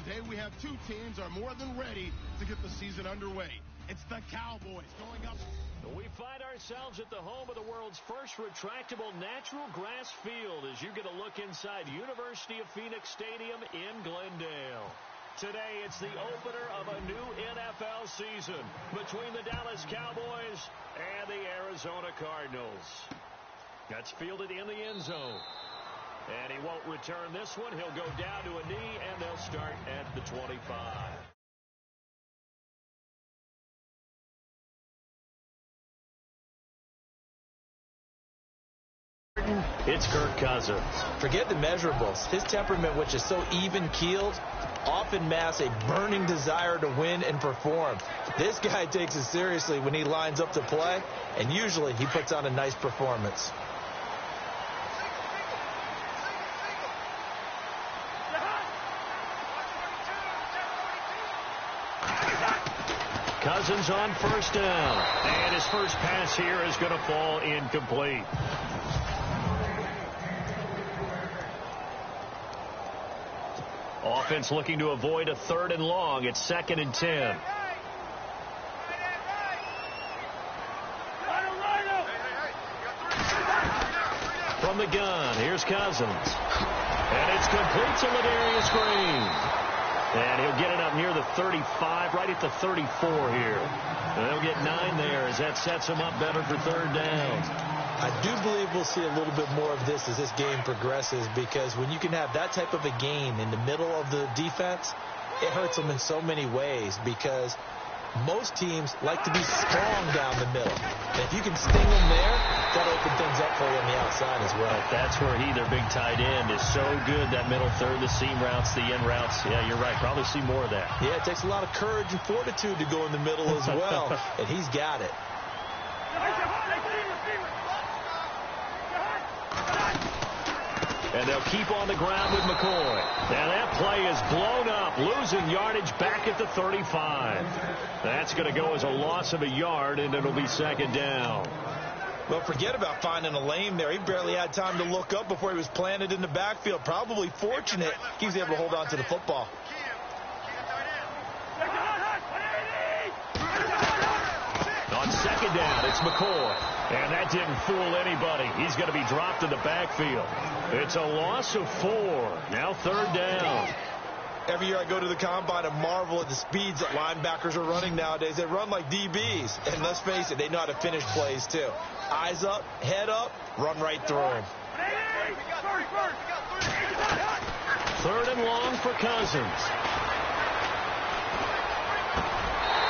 Today we have two teams are more than ready to get the season underway. It's the Cowboys going up. We find ourselves at the home of the world's first retractable natural grass field as you get a look inside University of Phoenix Stadium in Glendale. Today, it's the opener of a new NFL season between the Dallas Cowboys and the Arizona Cardinals. That's fielded in the end zone. And he won't return this one. He'll go down to a knee, and they'll start at the 25. It's Kirk Cousins. Forget the measurables. His temperament, which is so even-keeled, often masks a burning desire to win and perform. This guy takes it seriously when he lines up to play, and usually he puts on a nice performance. Cousins on first down. And his first pass here is going to fall incomplete. Offense looking to avoid a 3rd and long. It's 2nd and 10. From the gun, here's Cousins. And it's complete to Ladarius Green. And he'll get it up near the 35, right at the 34 here. And they'll get 9 there as that sets him up better for 3rd down. I do believe we'll see a little bit more of this as this game progresses, because when you can have that type of a game in the middle of the defense, it hurts them in so many ways, because most teams like to be strong down the middle. And if you can sting them there, that'll open things up for you on the outside as well. But that's where their big tight end, is so good, that middle third, the seam routes, the end routes. Yeah, you're right. Probably see more of that. Yeah, it takes a lot of courage and fortitude to go in the middle as well, and he's got it. And they'll keep on the ground with McCoy. And that play is blown up, losing yardage back at the 35. That's going to go as a loss of a yard, and it'll be 2nd down. Well, forget about finding a lane there. He barely had time to look up before he was planted in the backfield. Probably fortunate he was able to hold on to the football. On 2nd down, it's McCoy. And that didn't fool anybody. He's going to be dropped in the backfield. It's a loss of 4. Now 3rd down. Every year I go to the combine and marvel at the speeds that linebackers are running nowadays. They run like DBs. And let's face it, they know how to finish plays too. Eyes up, head up, run right through them. 3rd and long for Cousins.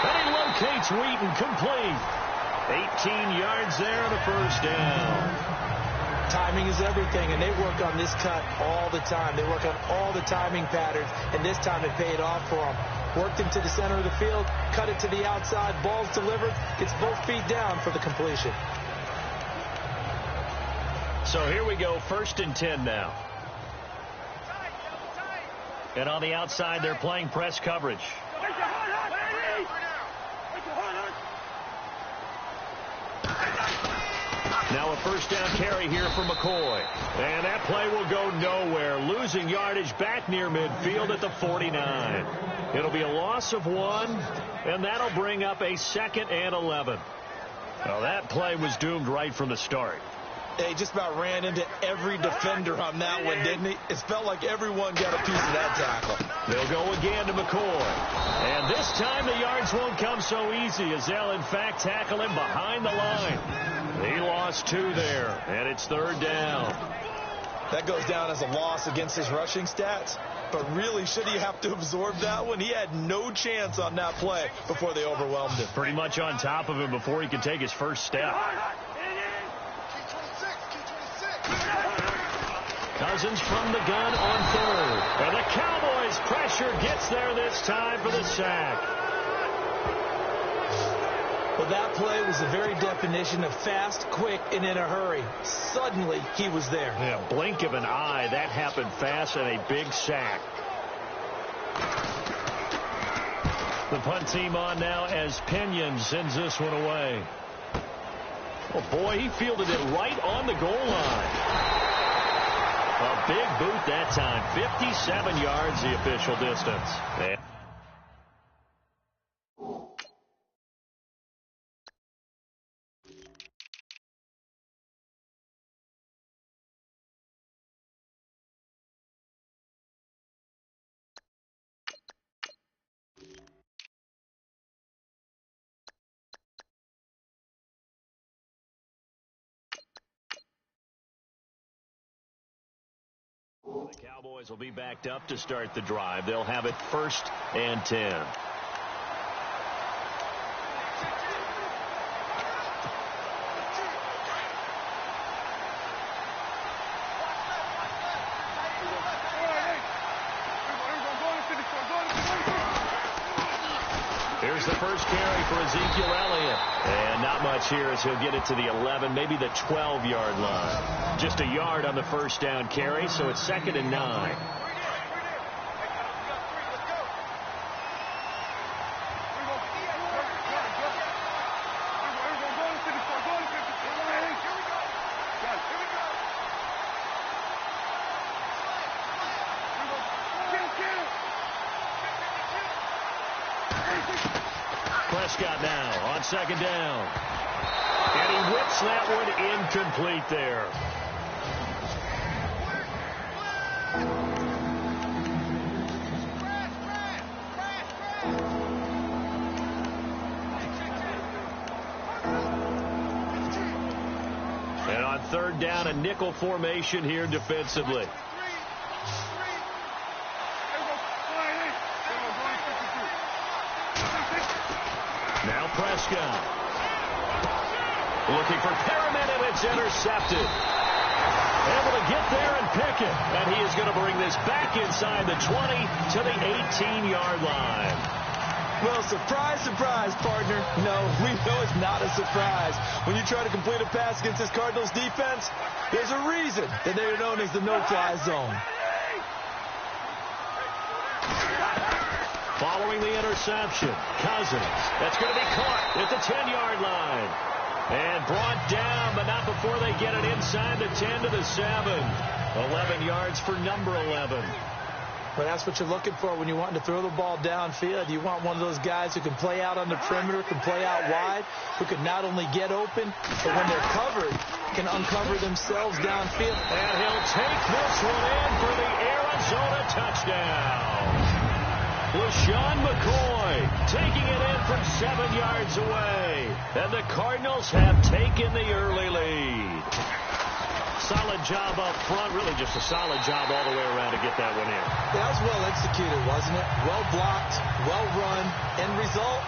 And he locates Wheaton, complete. 18 yards there on the 1st down. Timing is everything, and they work on this cut all the time. They work on all the timing patterns, and this time it paid off for them. Worked him to the center of the field, cut it to the outside, ball's delivered, gets both feet down for the completion. So here we go, 1st and 10 now. And on the outside, they're playing press coverage. Now a 1st down carry here for McCoy. And that play will go nowhere. Losing yardage back near midfield at the 49. It'll be a loss of 1, and that'll bring up a 2nd and 11. Well, that play was doomed right from the start. He just about ran into every defender on that one, didn't he? It felt like everyone got a piece of that tackle. They'll go again to McCoy. And this time the yards won't come so easy, as they'll in fact tackle him behind the line. He lost 2 there, and it's 3rd down. That goes down as a loss against his rushing stats. But really, should he have to absorb that one? He had no chance on that play before they overwhelmed him. Pretty much on top of him before he could take his first step. Cousins from the gun on 3rd. And the Cowboys' pressure gets there this time for the sack. Well, that play was the very definition of fast, quick, and in a hurry. Suddenly, he was there. Yeah, blink of an eye. That happened fast, and a big sack. The punt team on now as Pinion sends this one away. Oh, boy, he fielded it right on the goal line. A big boot that time. 57 yards, the official distance. The Cowboys will be backed up to start the drive. They'll have it 1st and 10. Here's the first carry for Ezekiel Elliott. And not much here as he'll get it to the 11, maybe the 12-yard line. Just a yard on the first down carry, so it's 2nd and 9. Prescott now on 2nd down. And he whips that one incomplete there. And on 3rd down, a nickel formation here defensively. Now Prescott. Looking for Perriman, and it's intercepted. Able to get there and pick it. And he is going to bring this back inside the 20 to the 18-yard line. Well, surprise, surprise, partner. No, we know it's not a surprise. When you try to complete a pass against this Cardinals defense, there's a reason that they're known as the no-fly zone. Following the interception, Cousins. That's going to be caught at the 10-yard line. And brought down, but not before they get it inside the 10 to the 7. 11 yards for number 11. But that's what you're looking for when you're wanting to throw the ball downfield. You want one of those guys who can play out on the perimeter, can play out wide, who can not only get open, but when they're covered, can uncover themselves downfield. And he'll take this one in for the Arizona touchdown. LaShawn McCoy taking it in from 7 yards away. And the Cardinals have taken the early lead. Solid job up front. Really just a solid job all the way around to get that one in. That was well executed, wasn't it? Well blocked, well run. End result,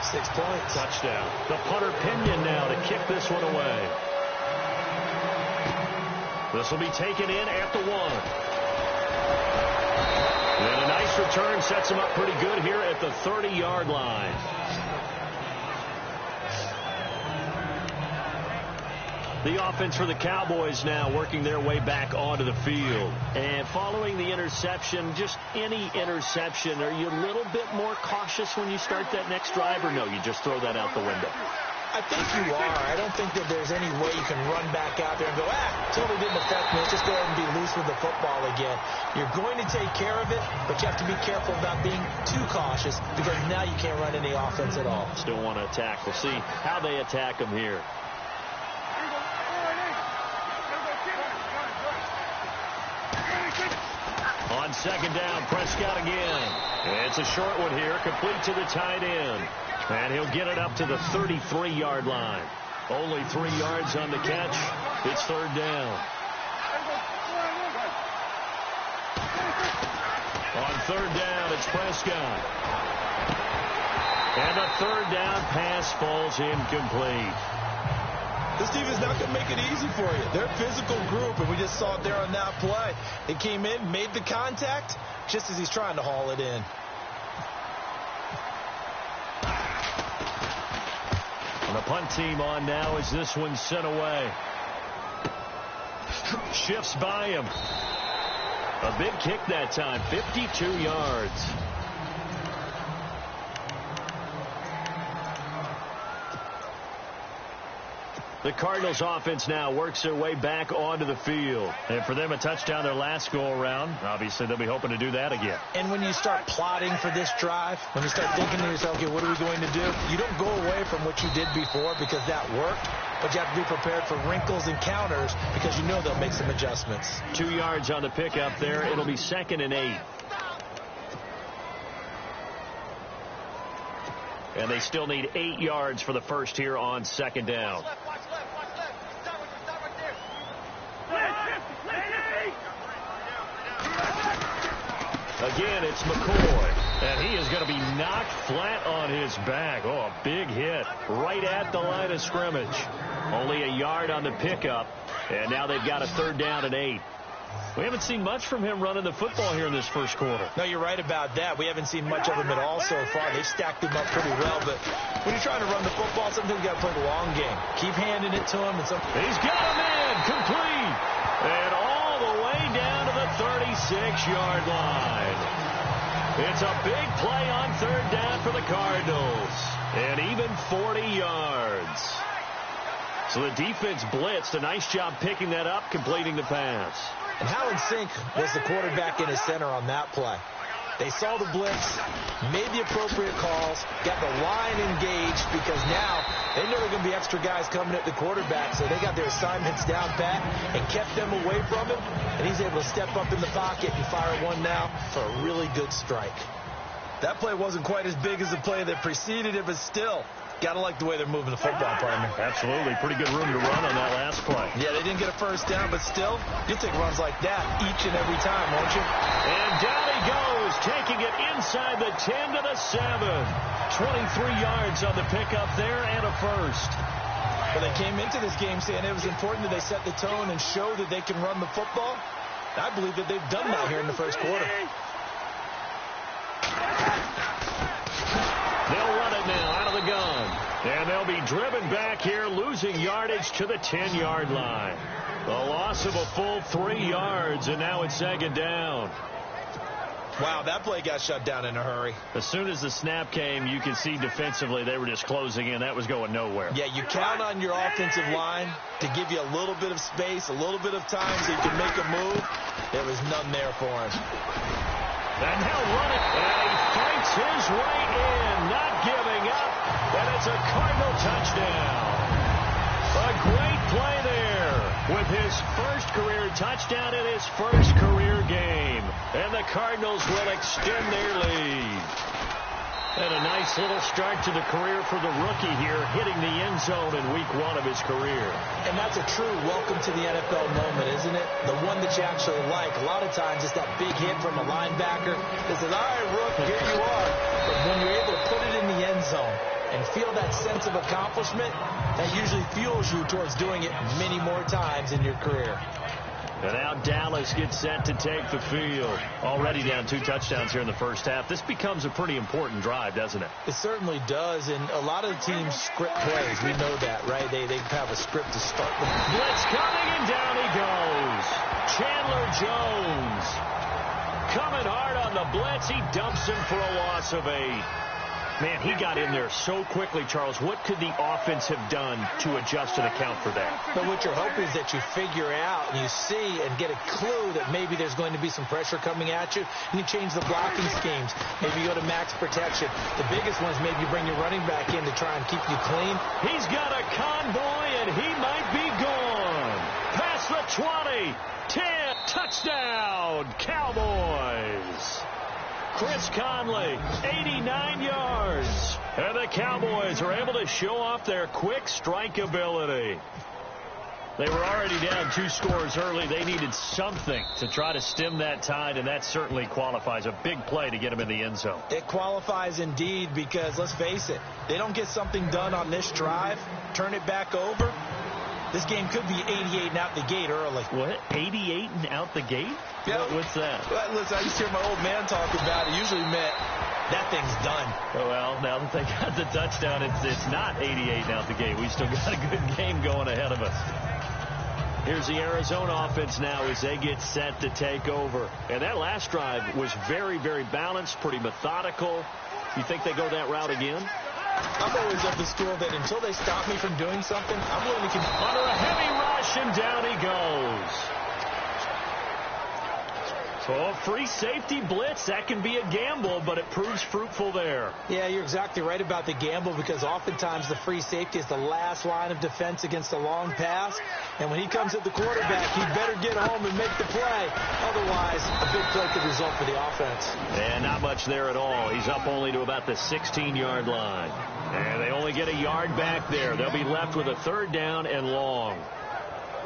6 points. Touchdown. The punter Pinion now to kick this one away. This will be taken in at the 1. And a nice return sets him up pretty good here at the 30-yard line. The offense for the Cowboys now working their way back onto the field. And following the interception, just any interception, are you a little bit more cautious when you start that next drive, or no, you just throw that out the window? I think you are. I don't think that there's any way you can run back out there and go, totally didn't affect me. Let's just go ahead and be loose with the football again. You're going to take care of it, but you have to be careful about being too cautious because now you can't run any offense at all. Still want to attack. We'll see how they attack them here. On 2nd down, Prescott again. It's a short one here, complete to the tight end. And he'll get it up to the 33-yard line. Only 3 yards on the catch. It's 3rd down. On 3rd down, it's Prescott. And the 3rd down pass falls incomplete. This team is not going to make it easy for you. They're a physical group, and we just saw it there on that play. They came in, made the contact, just as he's trying to haul it in. And the punt team on now as this one's sent away. Shifts by him. A big kick that time, 52 yards. The Cardinals offense now works their way back onto the field. And for them, a touchdown their last go-around. Obviously, they'll be hoping to do that again. And when you start plotting for this drive, when you start thinking to yourself, okay, what are we going to do? You don't go away from what you did before because that worked. But you have to be prepared for wrinkles and counters because you know they'll make some adjustments. 2 yards on the pickup there. It'll be 2nd and 8. And they still need 8 yards for the first here on 2nd down. Again, it's McCoy. And he is going to be knocked flat on his back. Oh, a big hit right at the line of scrimmage. Only a yard on the pickup. And now they've got a 3rd down and 8. We haven't seen much from him running the football here in this first quarter. No, you're right about that. We haven't seen much of him at all so far. They've stacked him up pretty well. But when you're trying to run the football, sometimes you got to play the long game. Keep handing it to him. He's got him in. Complete. And all the way down to the 36-yard line. It's a big play on 3rd down for the Cardinals. And even 40 yards. So the defense blitzed. A nice job picking that up, completing the pass. And how in sync was the quarterback in his center on that play? They saw the blitz, made the appropriate calls, got the line engaged because now they know there are going to be extra guys coming at the quarterback, so they got their assignments down pat and kept them away from him, and he's able to step up in the pocket and fire one now for a really good strike. That play wasn't quite as big as the play that preceded it, but still, got to like the way they're moving the football, partner. Absolutely. Pretty good room to run on that last play. Yeah, they didn't get a first down, but still, you'll take runs like that each and every time, won't you? And down he goes, taking it inside the 10 to the 7. 23 yards on the pickup there and a first. Well, they came into this game saying it was important that they set the tone and show that they can run the football. I believe that they've done that here in the first quarter. They'll run it now out of the gun. And they'll be driven back here, losing yardage to the 10-yard line. A loss of a full 3 yards, and now it's 2nd down. Wow, that play got shut down in a hurry. As soon as the snap came, you could see defensively they were just closing in. That was going nowhere. Yeah, you count on your offensive line to give you a little bit of space, a little bit of time so you can make a move. There was none there for him. And he'll run it, and he fights his way in, not giving up, and it's a Cardinal touchdown. A great play there with his first career touchdown in his first career game. And the Cardinals will extend their lead. And a nice little start to the career for the rookie here, hitting the end zone in week 1 of his career. And that's a true welcome to the NFL moment, isn't it? The one that you actually like. A lot of times it's that big hit from a linebacker that says, all right, Rook, here you are. But when you're able to put it in the end zone and feel that sense of accomplishment, that usually fuels you towards doing it many more times in your career. And now Dallas gets set to take the field. Already down 2 touchdowns here in the first half. This becomes a pretty important drive, doesn't it? It certainly does, and a lot of the teams script plays. We know that, right? They have a script to start with. Blitz coming, and down he goes. Chandler Jones coming hard on the blitz. He dumps him for a loss of 8. Man, he got in there so quickly, Charles. What could the offense have done to adjust and account for that? But what you're hoping is that you figure out and you see and get a clue that maybe there's going to be some pressure coming at you, and you change the blocking schemes. Maybe you go to max protection. The biggest one is maybe you bring your running back in to try and keep you clean. He's got a convoy, and he might be gone. Past the 20, 10, touchdown, Cowboys. Chris Conley, 89 yards. And the Cowboys are able to show off their quick strike ability. They were already down 2 scores early. They needed something to try to stem that tide, and that certainly qualifies. A big play to get them in the end zone. It qualifies indeed because, let's face it, they don't get something done on this drive, turn it back over. This game could be 88 and out the gate early. What? 88 and out the gate? Yeah. What's that? Well, listen, I just hear my old man talking about it. Usually meant that thing's done. Well, now that they got the touchdown, it's not 88 and out the gate. We still got a good game going ahead of us. Here's the Arizona offense now as they get set to take over. And that last drive was very, very balanced, pretty methodical. You think they go that route again? I'm always of the school that until they stop me from doing something, I'm willing to continue. Under a heavy rush, and down he goes. So a free safety blitz, that can be a gamble, but it proves fruitful there. Yeah, you're exactly right about the gamble, because oftentimes the free safety is the last line of defense against a long pass. And when he comes at the quarterback, he better get home and make the play. Otherwise, a big play could result for the offense. And not much there at all. He's up only to about the 16-yard line. And they only get a yard back there. They'll be left with a 3rd down and long.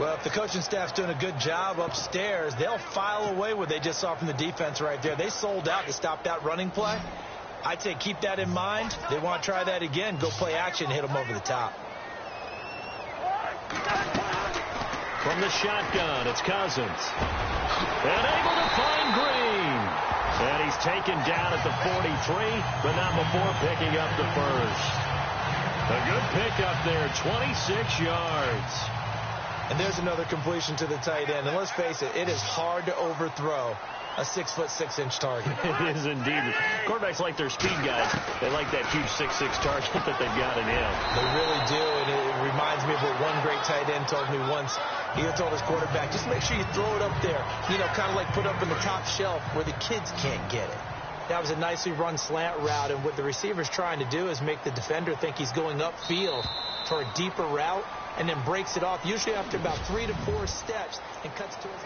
Well, if the coaching staff's doing a good job upstairs, they'll file away what they just saw from the defense right there. They sold out to stop that running play. I'd say keep that in mind. They want to try that again. Go play action and hit them over the top. From the shotgun, it's Cousins. And able to find Green. And he's taken down at the 43, but not before picking up the first. A good pickup there, 26 yards. And there's another completion to the tight end. And let's face it, it is hard to overthrow a 6'6" target. It is indeed. Quarterbacks like their speed guys. They like that huge 6'6" target that they've got in him. They really do. And it reminds me of what one great tight end told me once. He told his quarterback, just make sure you throw it up there. You know, kind of like put up in the top shelf where the kids can't get it. That was a nicely run slant route. And what the receiver's trying to do is make the defender think he's going upfield for a deeper route, and then breaks it off, usually after about 3 to 4 steps, and cuts to his...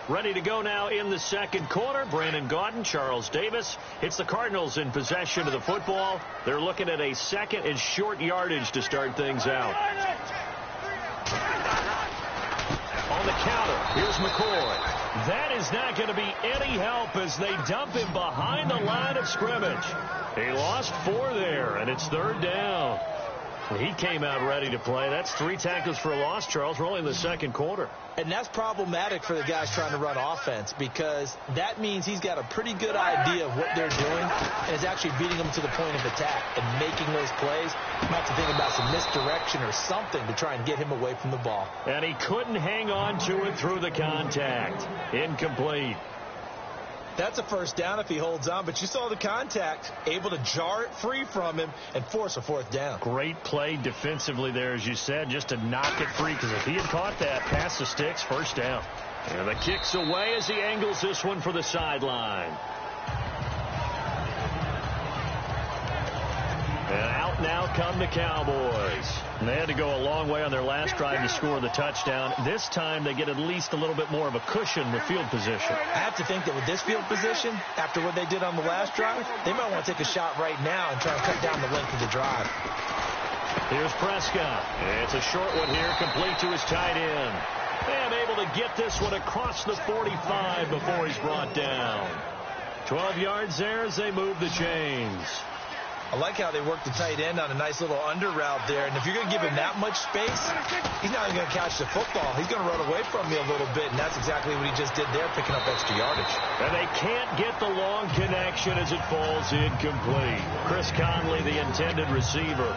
Ready to go now in the second quarter. Brandon Gaudin, Charles Davis. It's the Cardinals in possession of the football. They're looking at a 2nd and short yardage to start things out. On the counter, here's McCoy. That is not going to be any help as they dump him behind the line of scrimmage. He lost 4 there, and it's 3rd down. He came out ready to play. That's 3 tackles for a loss, Charles. We're only in the second quarter. And that's problematic for the guys trying to run offense, because that means he's got a pretty good idea of what they're doing and is actually beating them to the point of attack and making those plays. You might have to think about some misdirection or something to try and get him away from the ball. And he couldn't hang on to it through the contact. Incomplete. That's a 1st down if he holds on, but you saw the contact, able to jar it free from him and force a 4th down. Great play defensively there, as you said, just to knock it free, because if he had caught that, past the sticks, 1st down. And the kick's away as he angles this one for the sideline. And out now come the Cowboys. And they had to go a long way on their last drive to score the touchdown. This time they get at least a little bit more of a cushion with field position. I have to think that with this field position, after what they did on the last drive, they might want to take a shot right now and try and cut down the length of the drive. Here's Prescott. It's a short one here, complete to his tight end. And able to get this one across the 45 before he's brought down. 12 yards there as they move the chains. I like how they work the tight end on a nice little under route there. And if you're going to give him that much space, he's not even going to catch the football. He's going to run away from me a little bit, and that's exactly what he just did there, picking up extra yardage. And they can't get the long connection as it falls incomplete. Chris Conley, the intended receiver.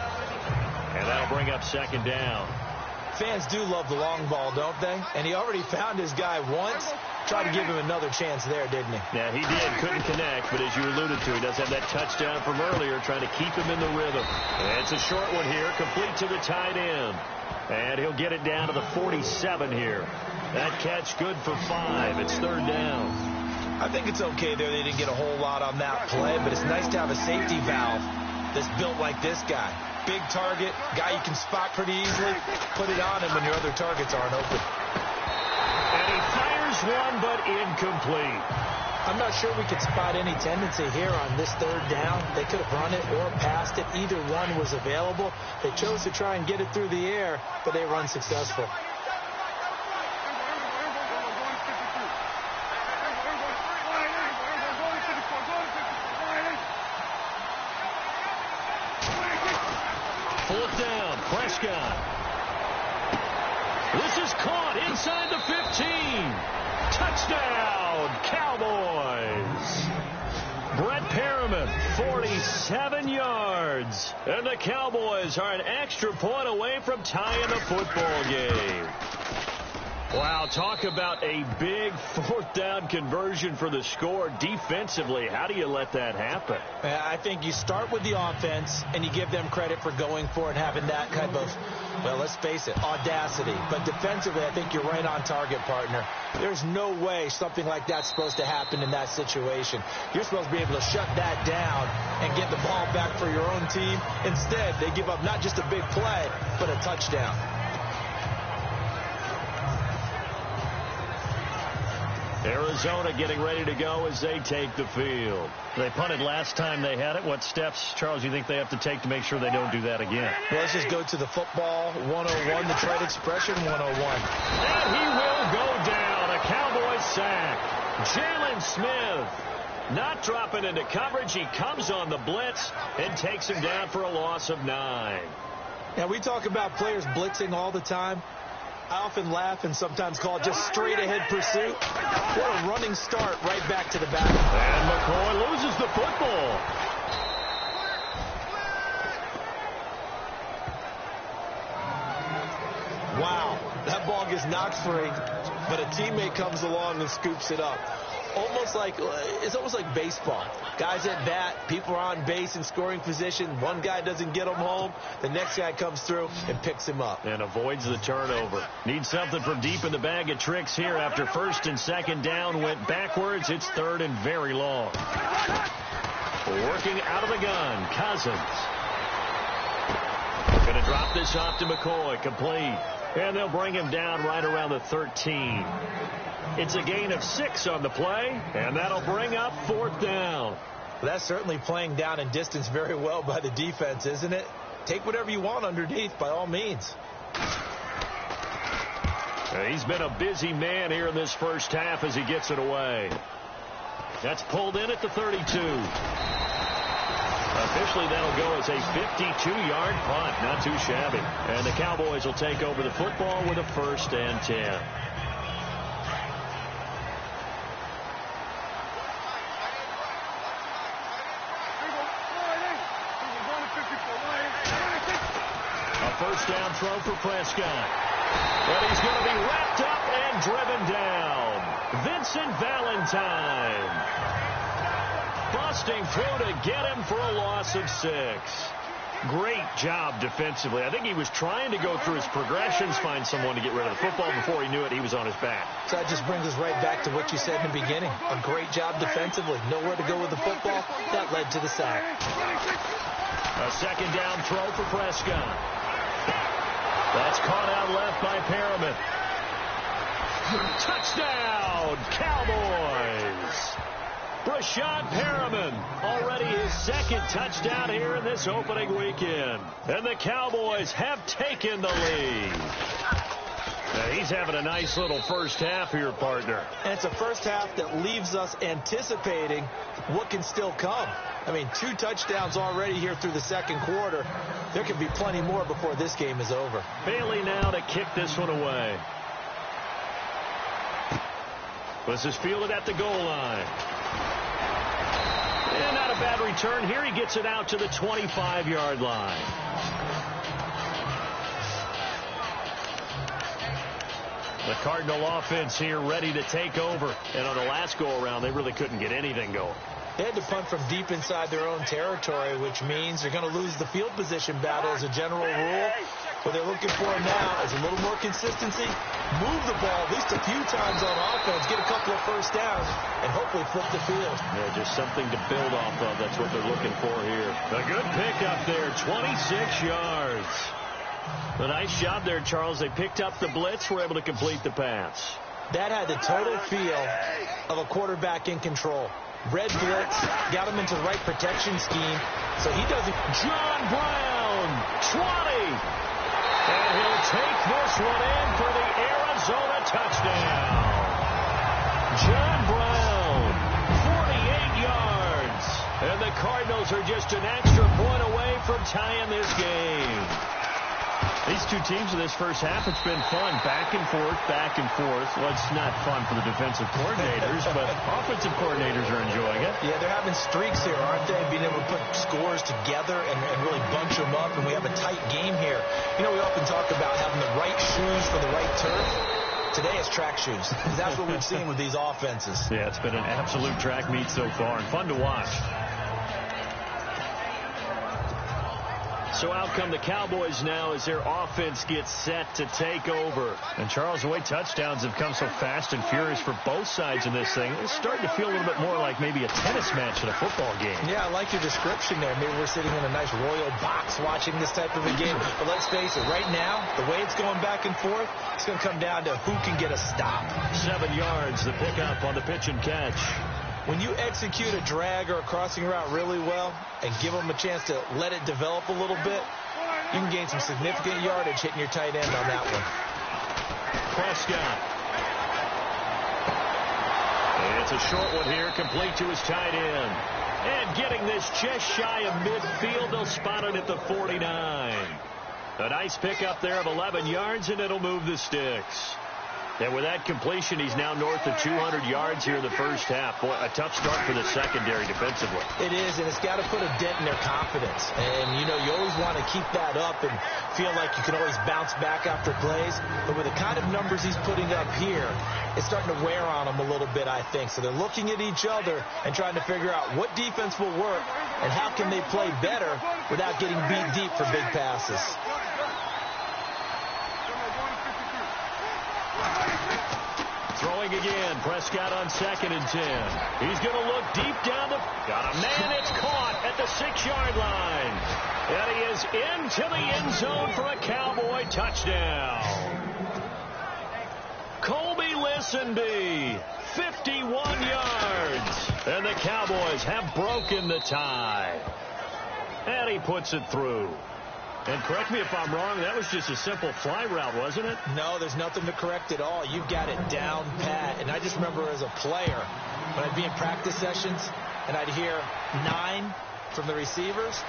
And that'll bring up 2nd down. Fans do love the long ball, don't they? And he already found his guy once. Tried to give him another chance there, didn't he? Yeah, he did. Couldn't connect, but as you alluded to, he does have that touchdown from earlier, trying to keep him in the rhythm. And it's a short one here, complete to the tight end. And he'll get it down to the 47 here. That catch good for 5. It's 3rd down. I think it's okay there. They didn't get a whole lot on that play, but it's nice to have a safety valve that's built like this guy. Big target, guy you can spot pretty easily. Put it on him when your other targets aren't open. And he fires one, but incomplete. I'm not sure we could spot any tendency here on this 3rd down. They could have run it or passed it. Either one was available. They chose to try and get it through the air, but they were unsuccessful. Fourth down, Prescott. This is caught inside the 15. Touchdown, Cowboys. Brett Perriman, 47 yards. And the Cowboys are an extra point away from tying the football game. Wow, talk about a big fourth down conversion for the score. Defensively, how do you let that happen? I think you start with the offense, and you give them credit for going for it and having that type of, well, let's face it, audacity. But defensively, I think you're right on target, partner. There's no way something like that's supposed to happen in that situation. You're supposed to be able to shut that down and get the ball back for your own team. Instead, they give up not just a big play, but a touchdown. Arizona getting ready to go as they take the field. They punted last time they had it. What steps, Charles, you think they have to take to make sure they don't do that again? Well, let's just go to the football 101, the trade expression 101. And he will go down. A Cowboys sack. Jalen Smith not dropping into coverage. He comes on the blitz and takes him down for a loss of 9. Now, we talk about players blitzing all the time. I often laugh and sometimes call it just straight-ahead pursuit. What a running start right back to the back. And McCoy loses the football. Wow, that ball gets knocked free, but a teammate comes along and scoops it up. It's almost like baseball. Guys at bat, people are on base in scoring position. One guy doesn't get him home. The next guy comes through and picks him up. And avoids the turnover. Needs something from deep in the bag of tricks here after first and second down went backwards. It's third and very long. Working out of the gun, Cousins. Going to drop this off to McCoy, complete. And they'll bring him down right around the 13. It's a gain of 6 on the play, and that'll bring up fourth down. That's certainly playing down and distance very well by the defense, isn't it? Take whatever you want underneath, by all means. He's been a busy man here in this first half as he gets it away. That's pulled in at the 32. Officially, that'll go as a 52-yard punt. Not too shabby. And the Cowboys will take over the football with a 1st and 10. First down throw for Prescott. But he's going to be wrapped up and driven down. Vincent Valentine. Busting through to get him for a loss of 6. Great job defensively. I think he was trying to go through his progressions, find someone to get rid of the football. Before he knew it, he was on his back. So that just brings us right back to what you said in the beginning. A great job defensively. Nowhere to go with the football. That led to the sack. A second down throw for Prescott. That's caught out left by Perriman. Touchdown, Cowboys. Brashad Perriman, already his second touchdown here in this opening weekend. And the Cowboys have taken the lead. Now he's having a nice little first half here, partner. And it's a first half that leaves us anticipating what can still come. I mean, 2 touchdowns already here through the second quarter. There could be plenty more before this game is over. Bailey now to kick this one away. This is fielded at the goal line. And not a bad return here. He gets it out to the 25-yard line. The Cardinal offense here ready to take over. And on the last go-around, they really couldn't get anything going. They had to punt from deep inside their own territory, which means they're going to lose the field position battle as a general rule. What they're looking for now is a little more consistency, move the ball at least a few times on offense, get a couple of first downs, and hopefully flip the field. Yeah, just something to build off of. That's what they're looking for here. A good pickup there, 26 yards. A nice job there, Charles. They picked up the blitz, were able to complete the pass. That had the total feel of a quarterback in control. Red blitz, got him into the right protection scheme, so he doesn't. John Brown, 20. And he'll take this one in for the Arizona touchdown. John Brown, 48 yards. And the Cardinals are just an extra point away from tying this game. These two teams in this first half, it's been fun. Back and forth, back and forth. Well, it's not fun for the defensive coordinators, but offensive coordinators are enjoying it. Yeah, they're having streaks here, aren't they? Being able to put scores together and really bunch them up, and we have a tight game here. You know, we often talk about having the right shoes for the right turf. Today it's track shoes. That's what we've seen with these offenses. Yeah, it's been an absolute track meet so far and fun to watch. So out come the Cowboys now as their offense gets set to take over. And, Charles, the way touchdowns have come so fast and furious for both sides in this thing, it's starting to feel a little bit more like maybe a tennis match in a football game. Yeah, I like your description there. Maybe we're sitting in a nice royal box watching this type of a game. But let's face it, right now, the way it's going back and forth, it's going to come down to who can get a stop. 7 yards, the pickup on the pitch and catch. When you execute a drag or a crossing route really well and give them a chance to let it develop a little bit, you can gain some significant yardage hitting your tight end on that one. Prescott. It's a short one here, complete to his tight end. And getting this just shy of midfield, they'll spot it at the 49. A nice pickup there of 11 yards, and it'll move the sticks. And with that completion, he's now north of 200 yards here in the first half. Boy, a tough start for the secondary defensively. It is, and it's got to put a dent in their confidence. And, you know, you always want to keep that up and feel like you can always bounce back after plays. But with the kind of numbers he's putting up here, it's starting to wear on them a little bit, I think. So they're looking at each other and trying to figure out what defense will work and how can they play better without getting beat deep for big passes. Throwing again, Prescott on 2nd and 10. He's going to look deep down the... Got a man, it's caught at the 6-yard line. And he is into the end zone for a Cowboy touchdown. Colby Listenby, 51 yards. And the Cowboys have broken the tie. And he puts it through. And correct me if I'm wrong, that was just a simple fly route, wasn't it? No, there's nothing to correct at all. You've got it down pat. And I just remember as a player, when I'd be in practice sessions, and I'd hear 9 from the receivers,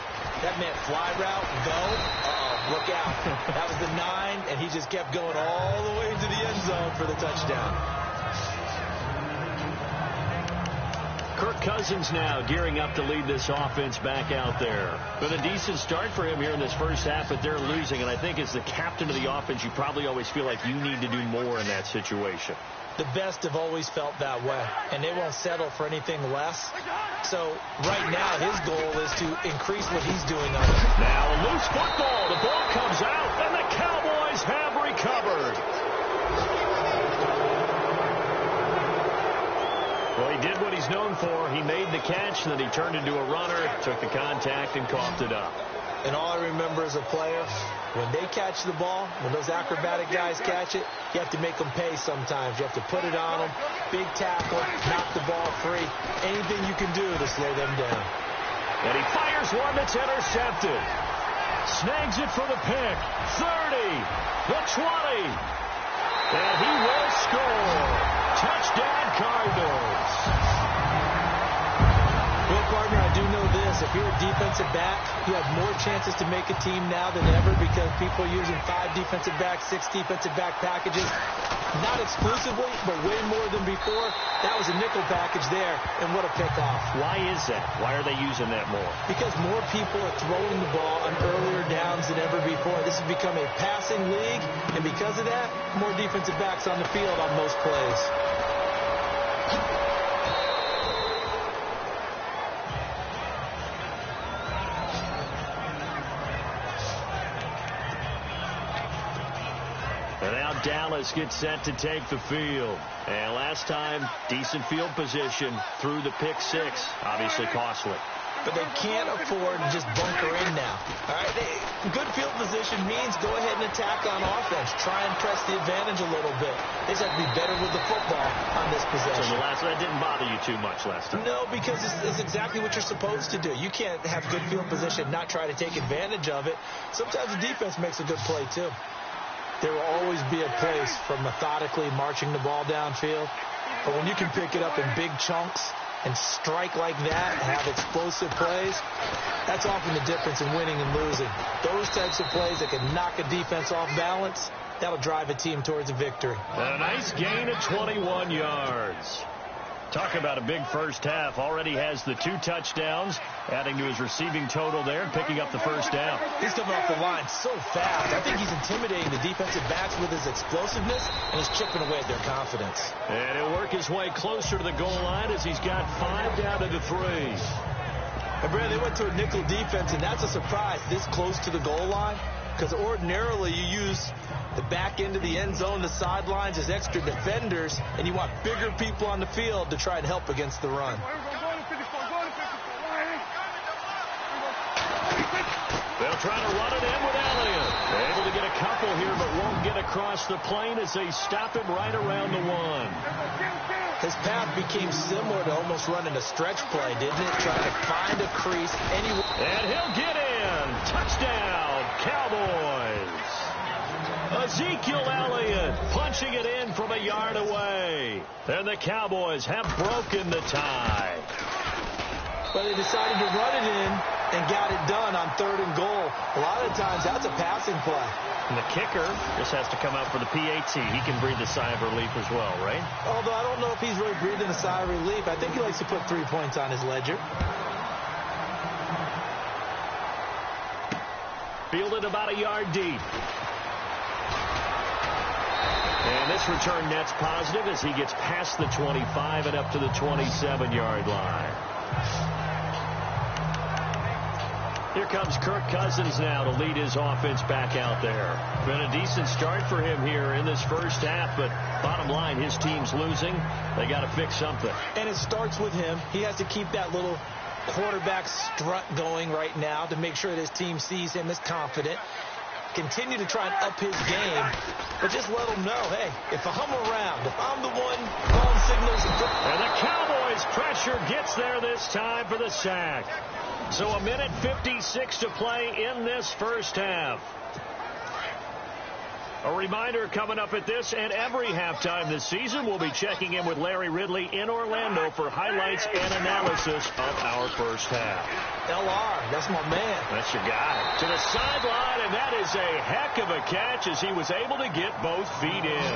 that meant fly route, go. Uh-oh, look out. That was the 9, and he just kept going all the way into the end zone for the touchdown. Kirk Cousins now gearing up to lead this offense back out there. Been a decent start for him here in this first half, but they're losing. And I think as the captain of the offense, you probably always feel like you need to do more in that situation. The best have always felt that way, and they won't settle for anything less. So right now, his goal is to increase what he's doing on it. Now a loose football. The ball comes out, and the Cowboys have recovered. Well, he did what he's known for. He made the catch, and then he turned into a runner, took the contact, and coughed it up. And all I remember as a player, when they catch the ball, when those acrobatic guys catch it, you have to make them pay sometimes. You have to put it on them, big tackle, knock the ball free. Anything you can do to slow them down. And he fires one that's intercepted. Snags it for the pick. 30, the 20. And he will score. Touchdown, Cardinals. Well, partner, I do know this. If you're a defensive back, you have more chances to make a team now than ever because people are using 5 defensive backs, 6 defensive back packages. Not exclusively, but way more than before. That was a nickel package there, and what a pickoff. Why is that? Why are they using that more? Because more people are throwing the ball on earlier downs than ever before. This has become a passing league, and because of that, more defensive backs on the field on most plays. And now Dallas gets set to take the field. And last time, decent field position through the pick 6. Obviously costly. But they can't afford to just bunker in now. All right, good field position means go ahead and attack on offense. Try and press the advantage a little bit. They just have to be better with the football on this possession. So that didn't bother you too much last time? No, because it's exactly what you're supposed to do. You can't have good field position and not try to take advantage of it. Sometimes the defense makes a good play, too. There will always be a place for methodically marching the ball downfield. But when you can pick it up in big chunks and strike like that, have explosive plays, that's often the difference in winning and losing. Those types of plays that can knock a defense off balance, that'll drive a team towards a victory. A nice gain of 21 yards. Talk about a big first half. Already has the 2 touchdowns, adding to his receiving total there and picking up the first down. He's coming off the line so fast. I think he's intimidating the defensive backs with his explosiveness, and he's chipping away at their confidence. And he'll work his way closer to the goal line as he's got 5 down to the 3. And Brad, they went to a nickel defense, and that's a surprise this close to the goal line, because ordinarily you use the back end of the end zone, the sidelines as extra defenders, and you want bigger people on the field to try and help against the run. They'll try to run it in with Elliott. They're able to get a couple here, but won't get across the plane as they stop him right around the 1. His path became similar to almost running a stretch play, didn't it? Trying to find a crease anywhere. And he'll get in. Touchdown, Cowboys. Ezekiel Elliott punching it in from a yard away. And the Cowboys have broken the tie. But they decided to run it in and got it done on 3rd and goal. A lot of times that's a passing play. And the kicker just has to come out for the PAT. He can breathe a sigh of relief as well, right? Although I don't know if he's really breathing a sigh of relief. I think he likes to put 3 points on his ledger. Fielded about a yard deep. And this return net's positive as he gets past the 25 and up to the 27-yard line. Here comes Kirk Cousins now to lead his offense back out there. Been a decent start for him here in this first half, but bottom line, his team's losing. They got to fix something. And it starts with him. He has to keep that little quarterback strut going right now to make sure that his team sees him as confident. Continue to try and up his game, but just let him know, hey, if I'm around, if I'm the one calling signals. And the Cowboys' pressure gets there this time for the sack. So a minute 56 to play in this first half. A reminder coming up at this and every halftime this season, we'll be checking in with Larry Ridley in Orlando for highlights and analysis of our first half. LR, that's my man. That's your guy. To the sideline, and that is a heck of a catch as he was able to get both feet in.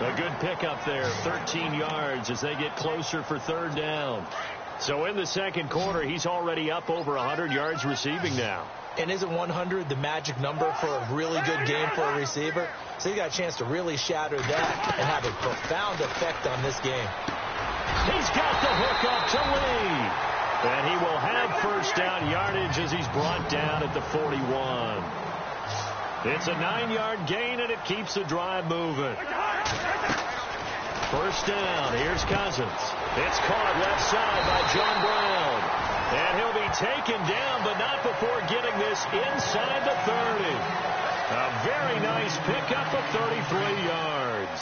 A good pickup there, 13 yards as they get closer for 3rd down. So in the second quarter, he's already up over 100 yards receiving now. And isn't 100 the magic number for a really good game for a receiver? So he got a chance to really shatter that and have a profound effect on this game. He's got the hook up to Lee. And he will have first down yardage as he's brought down at the 41. It's a 9-yard gain, and it keeps the drive moving. First down. Here's Cousins. It's caught left side by John Brown. And he'll be taken down, but not before getting this inside the 30. A very nice pickup of 33 yards.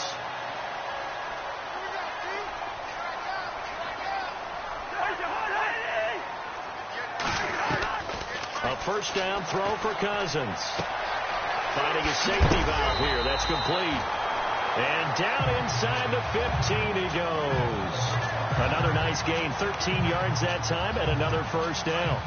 A first down throw for Cousins. Finding a safety valve here. That's complete. And down inside the 15 he goes. Another nice gain, 13 yards that time, and another first down.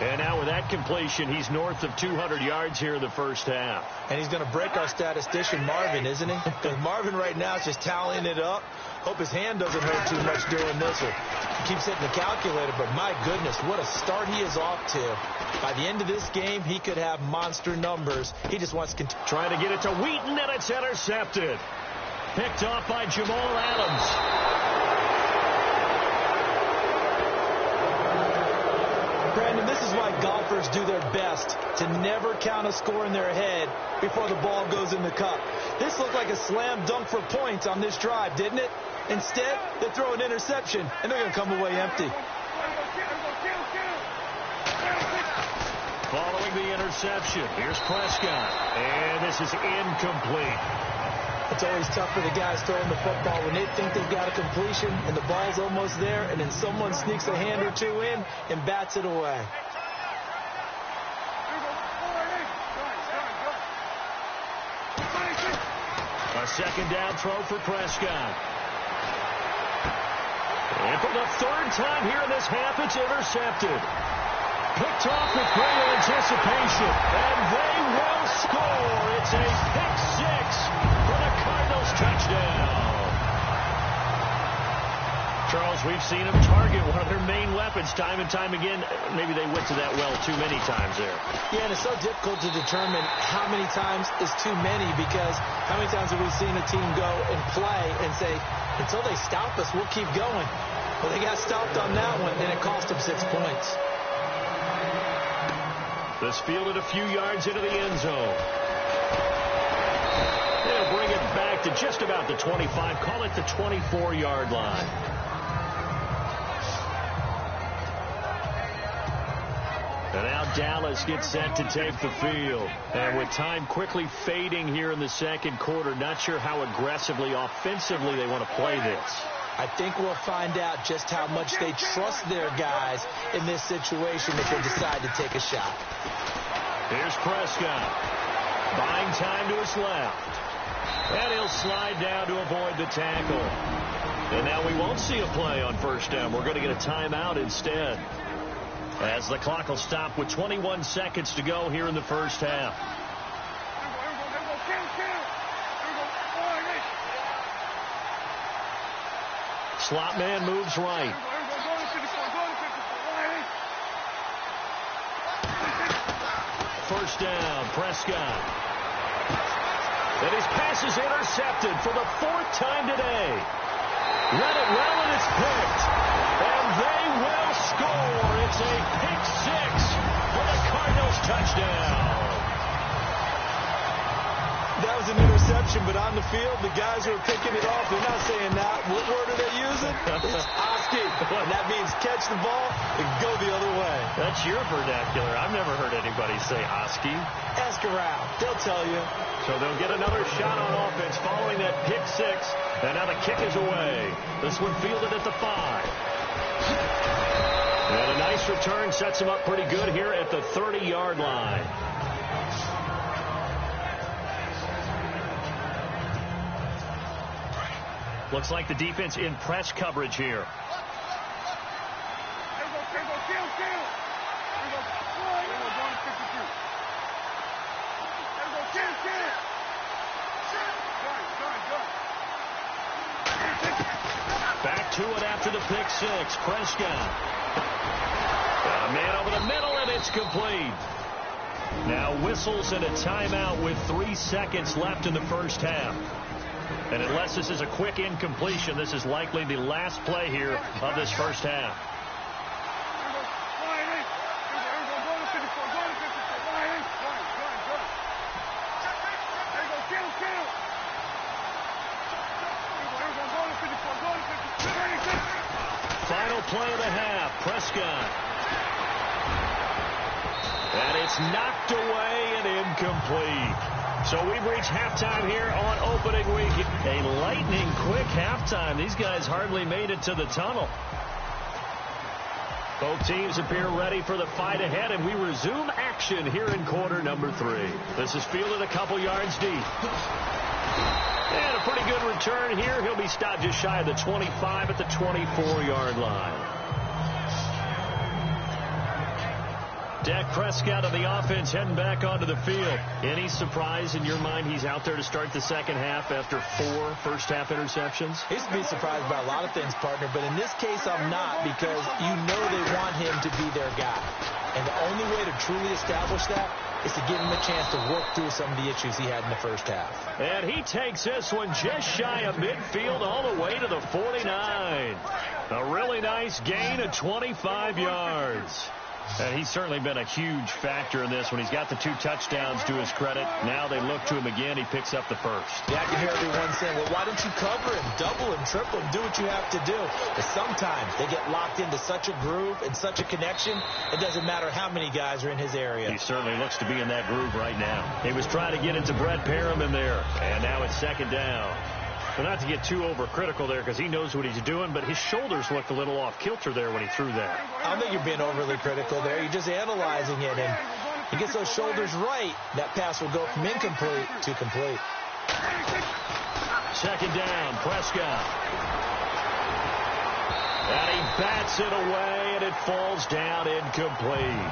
And now with that completion, he's north of 200 yards here in the first half. And he's going to break our statistician, Marvin, isn't he? Because Marvin right now is just tallying it up. Hope his hand doesn't hurt too much doing this. Or he keeps hitting the calculator, but my goodness, what a start he is off to. By the end of this game, he could have monster numbers. He just wants to continue. Trying to get it to Wheaton, and it's intercepted. Picked off by Jamal Adams. Brandon, this is why golfers do their best to never count a score in their head before the ball goes in the cup. This looked like a slam dunk for points on this drive, didn't it? Instead, they throw an interception, and they're going to come away empty. Following the interception, here's Prescott, and this is incomplete. It's always tough for the guys throwing the football when they think they've got a completion and the ball's almost there, and then someone sneaks a hand or two in and bats it away. A second down throw for Prescott. And for the 3rd time here in this half, it's intercepted. Picked off with great anticipation, and they will score. It's a pick 6 for the Cardinals touchdown. Charles Charles, we've seen them target one of their main weapons time and time again. Maybe they went to that well too many times there. Yeah, and it's so difficult to determine how many times is too many, because how many times have we seen a team go and play and say, until they stop us, we'll keep going. Well, they got stopped on that one, and it cost them 6 points. This fielded a few yards into the end zone. They'll bring it back to just about the 25. Call it the 24-yard line. And now Dallas gets set to take the field. And with time quickly fading here in the second quarter, not sure how aggressively, offensively they want to play this. I think we'll find out just how much they trust their guys in this situation if they decide to take a shot. Here's Prescott. Buying time to his left. And he'll slide down to avoid the tackle. And now we won't see a play on first down. We're going to get a timeout instead, as the clock will stop with 21 seconds to go here in the first half. Slot man moves right. First down, Prescott. And his pass is intercepted for the 4th time today. Read it well, and it's picked. And they will score. It's a pick six for the Cardinals touchdown. That was an interception, but on the field, the guys who are picking it off, they're not saying that. What word are they using? It's Oski. And that means catch the ball and go the other way. That's your vernacular. I've never heard anybody say Oski. Ask around. They'll tell you. So they'll get another shot on offense following that pick six. And now the kick is away. This one fielded at the 5. And a nice return sets him up pretty good here at the 30-yard line. Looks like the defense in press coverage here. Back to it after the pick six. Prescott. Got a man over the middle, and it's complete. Now whistles and a timeout with 3 seconds left in the first half. And unless this is a quick incompletion, this is likely the last play here of this first half. Final play of the half, Prescott. And it's knocked away and incomplete. So we've reached halftime here on opening week. A lightning quick halftime. These guys hardly made it to the tunnel. Both teams appear ready for the fight ahead, and we resume action here in quarter number 3. This is fielded a couple yards deep. And a pretty good return here. He'll be stopped just shy of the 25 at the 24-yard line. Dak Prescott of the offense heading back onto the field. Any surprise in your mind he's out there to start the second half after 4 first-half interceptions? He's to be surprised by a lot of things, partner, but in this case I'm not, because you know they want him to be their guy. And the only way to truly establish that is to give him a chance to work through some of the issues he had in the first half. And he takes this one just shy of midfield all the way to the 49. A really nice gain of 25 yards. And he's certainly been a huge factor in this when he's got the 2 touchdowns to his credit. Now they look to him again. He picks up the first. Yeah, I can hear everyone saying, well, why don't you cover him, double him, triple him, do what you have to do. But sometimes they get locked into such a groove and such a connection, it doesn't matter how many guys are in his area. He certainly looks to be in that groove right now. He was trying to get into Brett Perriman there. And now it's second down. But not to get too overcritical there, because he knows what he's doing, but his shoulders looked a little off kilter there when he threw that. I don't think you're being overly critical there. You're just analyzing it, and he gets those shoulders right, that pass will go from incomplete to complete. Second down, Prescott. And he bats it away, and it falls down incomplete.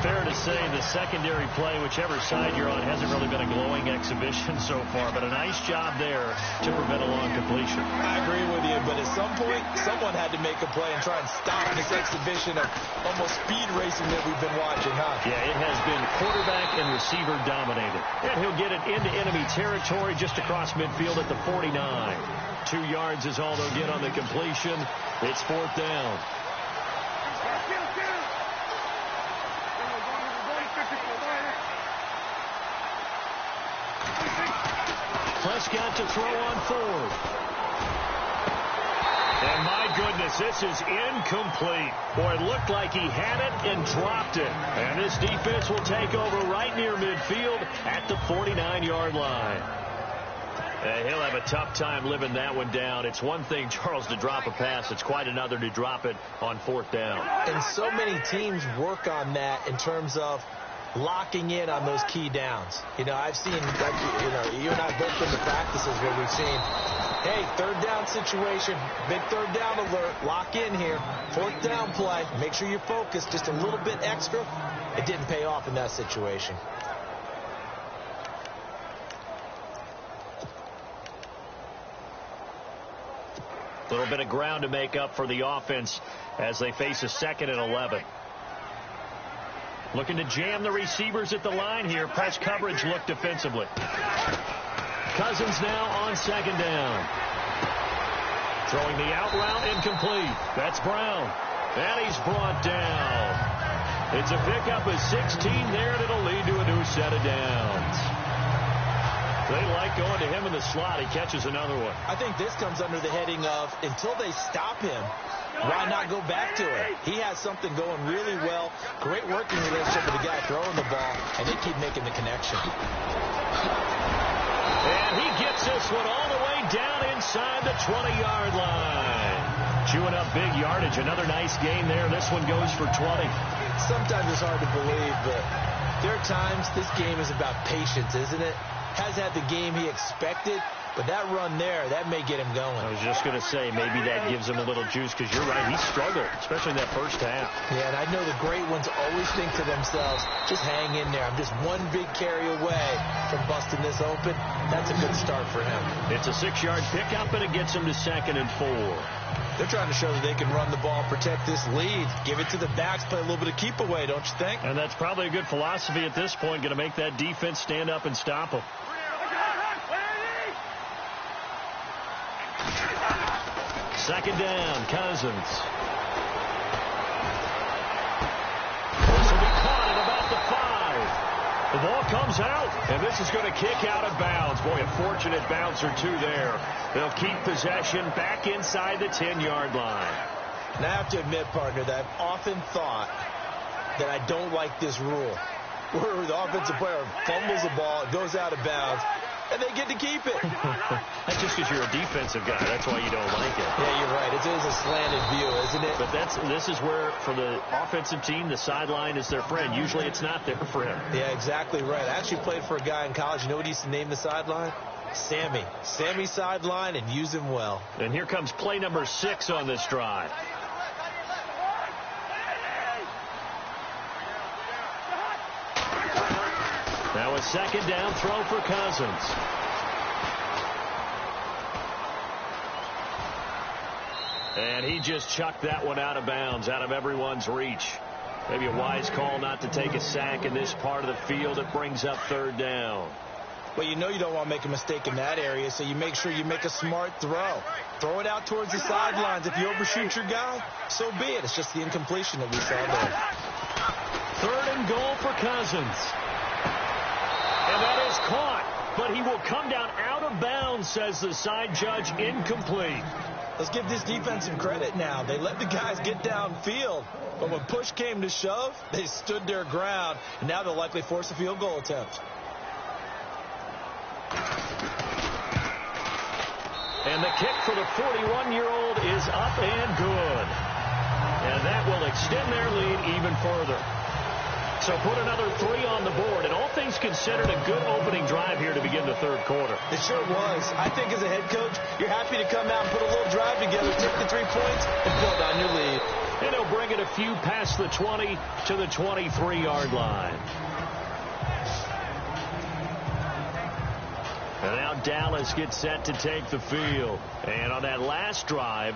fair to say the secondary play, whichever side you're on, hasn't really been a glowing exhibition so far, but a nice job there to prevent a long completion. I agree with you, but at some point, someone had to make a play and try and stop this exhibition of almost speed racing that we've been watching, huh? Yeah, it has been quarterback and receiver dominated. And he'll get it into enemy territory just across midfield at the 49. 2 yards is all they'll get on the completion. It's 4th down. Prescott to throw on 4th. And my goodness, this is incomplete. Boy, it looked like he had it and dropped it. And this defense will take over right near midfield at the 49-yard line. He'll have a tough time living that one down. It's one thing, Charles, to drop a pass. It's quite another to drop it on 4th down. And so many teams work on that in terms of locking in on those key downs. You know, I've seen, like, you and I both been to practices where we've seen, hey, 3rd down situation, big 3rd down alert, lock in here, 4th down play, make sure you're focused just a little bit extra. It didn't pay off in that situation. A little bit of ground to make up for the offense as they face a 2nd and 11. Looking to jam the receivers at the line here. Press coverage look defensively. Cousins now on 2nd down. Throwing the out route incomplete. That's Brown. And he's brought down. It's a pickup of 16 there, and it'll lead to a new set of downs. They like going to him in the slot. He catches another one. I think this comes under the heading of until they stop him, why not go back to it? He has something going really well. Great working relationship with the guy throwing the ball, and they keep making the connection. And he gets this one all the way down inside the 20-yard line. Chewing up big yardage. Another nice gain there. This one goes for 20. Sometimes it's hard to believe, but there are times this game is about patience, isn't it? Has had the game he expected, but that run there, that may get him going. I was just going to say, maybe that gives him a little juice, because you're right, he struggled, especially in that first half. Yeah, and I know the great ones always think to themselves, just hang in there. I'm just one big carry away from busting this open. That's a good start for him. It's a 6-yard pickup, and it gets him to 2nd and 4. They're trying to show that they can run the ball, protect this lead, give it to the backs, play a little bit of keep away, don't you think? And that's probably a good philosophy at this point, going to make that defense stand up and stop them. Second down, Cousins. This will be caught at about the 5. The ball comes out, and this is going to kick out of bounds. Boy, a fortunate bounce or two there. They'll keep possession back inside the 10-yard line. And I have to admit, partner, that I've often thought that I don't like this rule, where the offensive player fumbles the ball, it goes out of bounds, and they get to keep it. That's just because you're a defensive guy. That's why you don't like it. Yeah, you're right. It is a slanted view, isn't it? But this is where, for the offensive team, the sideline is their friend. Usually it's not their friend. Yeah, exactly right. I actually played for a guy in college. You know what he used to name the sideline? Sammy. Sammy sideline, and use him well. And here comes play number 6 on this drive. Now a second down throw for Cousins. And he just chucked that one out of bounds, out of everyone's reach. Maybe a wise call not to take a sack in this part of the field. It brings up 3rd down. Well, you know you don't want to make a mistake in that area, so you make sure you make a smart throw. Throw it out towards the sidelines. If you overshoot your guy, so be it. It's just the incompletion that we saw there. 3rd and goal for Cousins. And that is caught, but he will come down out of bounds, says the side judge. Incomplete. Let's give this defense some credit now. They let the guys get downfield, but when push came to shove, they stood their ground, and now they'll likely force a field goal attempt. And the kick for the 41-year-old is up and good. And that will extend their lead even further. So put another 3 on the board, and all things considered, a good opening drive here to begin the 3rd quarter. It sure was. I think as a head coach, you're happy to come out and put a little drive together, take the 3 points, and build on your lead. And he'll bring it a few past the 20 to the 23-yard line. And now Dallas gets set to take the field. And on that last drive,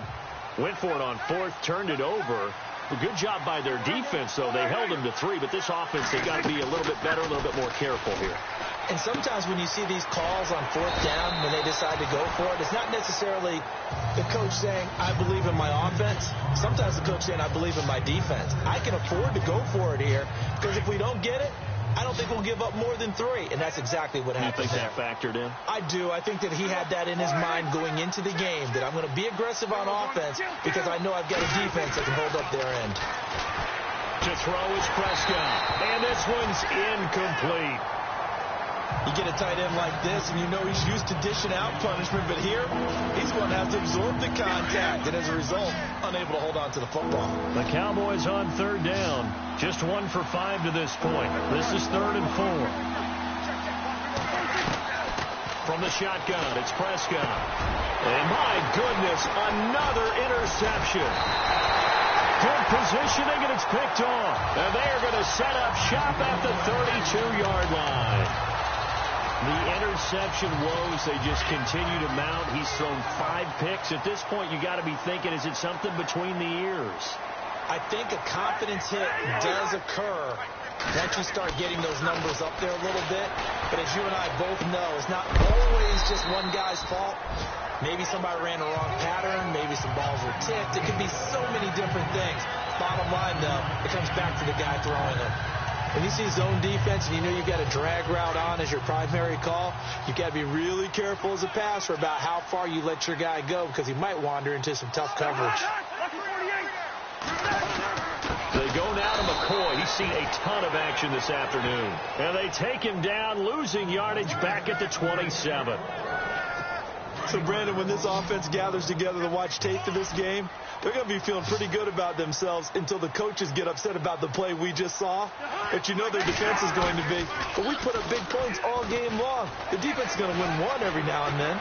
went for it on fourth, turned it over. A good job by their defense, though. They held them to 3, but this offense, they've got to be a little bit better, a little bit more careful here. And sometimes when you see these calls on fourth down, when they decide to go for it, it's not necessarily the coach saying, I believe in my offense. Sometimes the coach saying, I believe in my defense. I can afford to go for it here because if we don't get it, I don't think we'll give up more than 3, and that's exactly what happened. You think that factored in? I do. I think that he had that in his mind going into the game, that I'm going to be aggressive on offense because I know I've got a defense that can hold up their end. To throw is Prescott, and this one's incomplete. You get a tight end like this, and you know he's used to dishing out punishment, but here, he's going to have to absorb the contact, and as a result, unable to hold on to the football. The Cowboys on third down, just 1 for 5 to this point. This is 3rd and 4. From the shotgun, it's Prescott. And my goodness, another interception. Good positioning, and it's picked off. And they are going to set up shop at the 32-yard line. The interception woes, they just continue to mount. He's thrown 5 picks. At this point, you got to be thinking, is it something between the ears? I think a confidence hit does occur once you start getting those numbers up there a little bit. But as you and I both know, it's not always just one guy's fault. Maybe somebody ran the wrong pattern. Maybe some balls were tipped. It could be so many different things. Bottom line, though, it comes back to the guy throwing them. When you see zone defense and you know you've got a drag route on as your primary call, you've got to be really careful as a passer about how far you let your guy go because he might wander into some tough coverage. They go now to McCoy. He's seen a ton of action this afternoon. And they take him down, losing yardage back at the 27. So, Brandon, when this offense gathers together to watch tape of this game, they're going to be feeling pretty good about themselves until the coaches get upset about the play we just saw. But you know their defense is going to be, but we put up big points all game long. The defense is going to win one every now and then.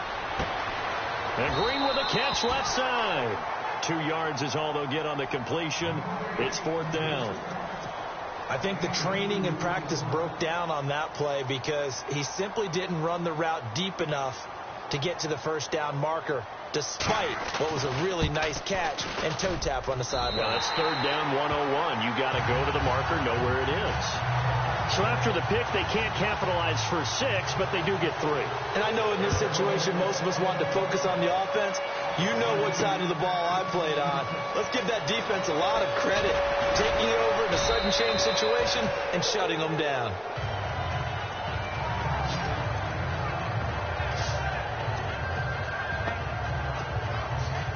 And Green with a catch left side. 2 yards is all they'll get on the completion. It's 4th down. I think the training and practice broke down on that play because he simply didn't run the route deep enough to get to the first down marker, despite what was a really nice catch and toe tap on the sideline. Well, that's 3rd down 101. You got to go to the marker, know where it is. So after the pick, they can't capitalize for 6, but they do get 3. And I know in this situation, most of us want to focus on the offense. You know what side of the ball I played on. Let's give that defense a lot of credit, taking over in a sudden change situation and shutting them down.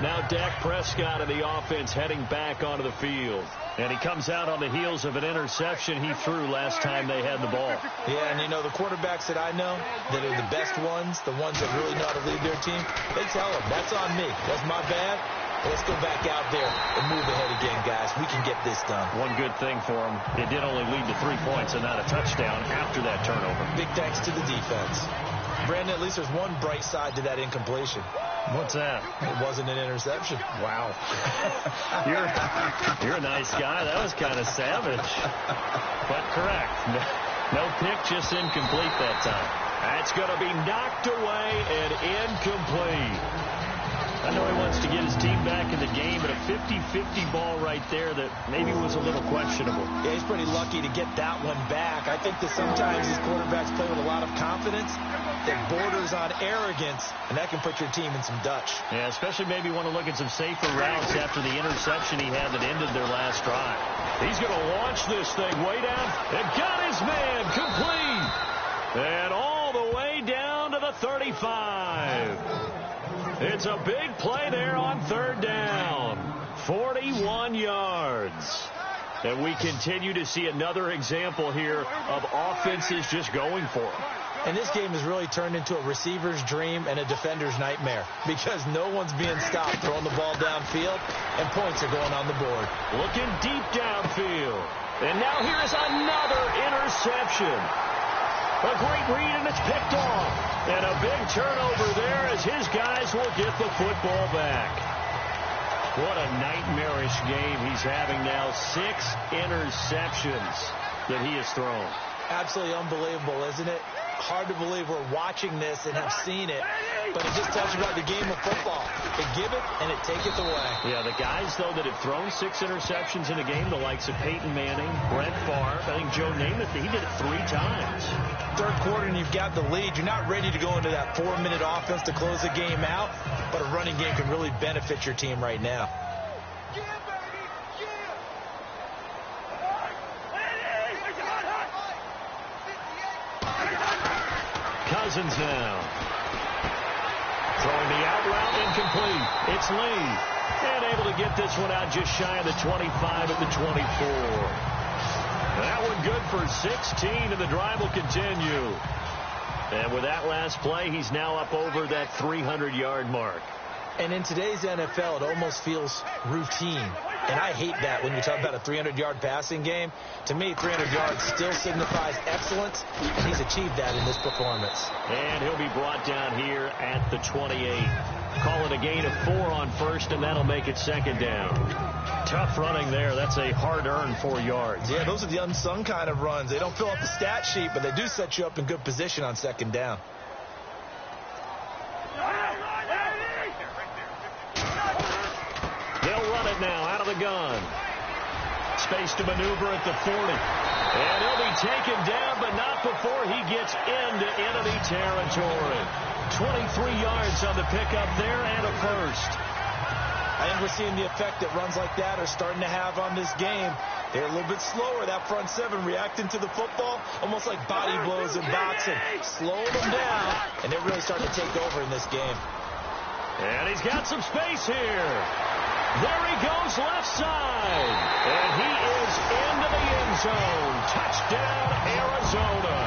Now Dak Prescott of the offense heading back onto the field. And he comes out on the heels of an interception he threw last time they had the ball. Yeah, and you know, the quarterbacks that I know that are the best ones, the ones that really know how to lead their team, they tell them, that's on me. That's my bad. Let's go back out there and move ahead again, guys. We can get this done. One good thing for him, it did only lead to 3 points and not a touchdown after that turnover. Big thanks to the defense. Brandon, at least there's one bright side to that incompletion. What's that? It wasn't an interception. Wow. You're a nice guy. That was kind of savage. But correct. No pick, just incomplete that time. That's going to be knocked away and incomplete. I know he wants to get his team back in the game, but a 50-50 ball right there that maybe was a little questionable. Yeah, he's pretty lucky to get that one back. I think that sometimes these quarterbacks play with a lot of confidence that borders on arrogance, and that can put your team in some Dutch. Yeah, especially maybe want to look at some safer routes after the interception he had that ended their last drive. He's going to launch this thing way down and got his man complete. And all the way down to the 35. It's a big play there on 3rd down. 41 yards. And we continue to see another example here of offenses just going for it. And this game has really turned into a receiver's dream and a defender's nightmare because no one's being stopped throwing the ball downfield, and points are going on the board. Looking deep downfield. And now here's another interception. A great read, and it's picked off. And a big turnover there as his guys will get the football back. What a nightmarish game he's having now. 6 interceptions that he has thrown. Absolutely unbelievable, isn't it? Hard to believe we're watching this and have seen it, but it just tells you about the game of football. They give it and it taketh away. Yeah, the guys, though, that have thrown 6 interceptions in a game, the likes of Peyton Manning, Brett Favre, I think Joe Namath, he did it 3 times. Third quarter and you've got the lead. You're not ready to go into that 4-minute offense to close the game out, but a running game can really benefit your team right now. Cousins now. Throwing the out route, incomplete. It's Lee. And able to get this one out just shy of the 25 at the 24. That one good for 16, and the drive will continue. And with that last play, he's now up over that 300-yard mark. And in today's NFL, it almost feels routine. And I hate that when you talk about a 300-yard passing game. To me, 300 yards still signifies excellence, and he's achieved that in this performance. And he'll be brought down here at the 28. Call it a gain of 4 on first, and that'll make it second down. Tough running there. That's a hard-earned 4 yards. Yeah, those are the unsung kind of runs. They don't fill up the stat sheet, but they do set you up in good position on second down. They'll run it now out of the gun. Space to maneuver at the 40. And he'll be taken down, but not before he gets into enemy territory. 23 yards on the pickup there and a first. I think we're seeing the effect that runs like that are starting to have on this game. They're a little bit slower, that front 7, reacting to the football, almost like body blows in boxing. Slowing them down, and they're really starting to take over in this game. And he's got some space here. There he goes left side. And he is into the end zone. Touchdown, Arizona.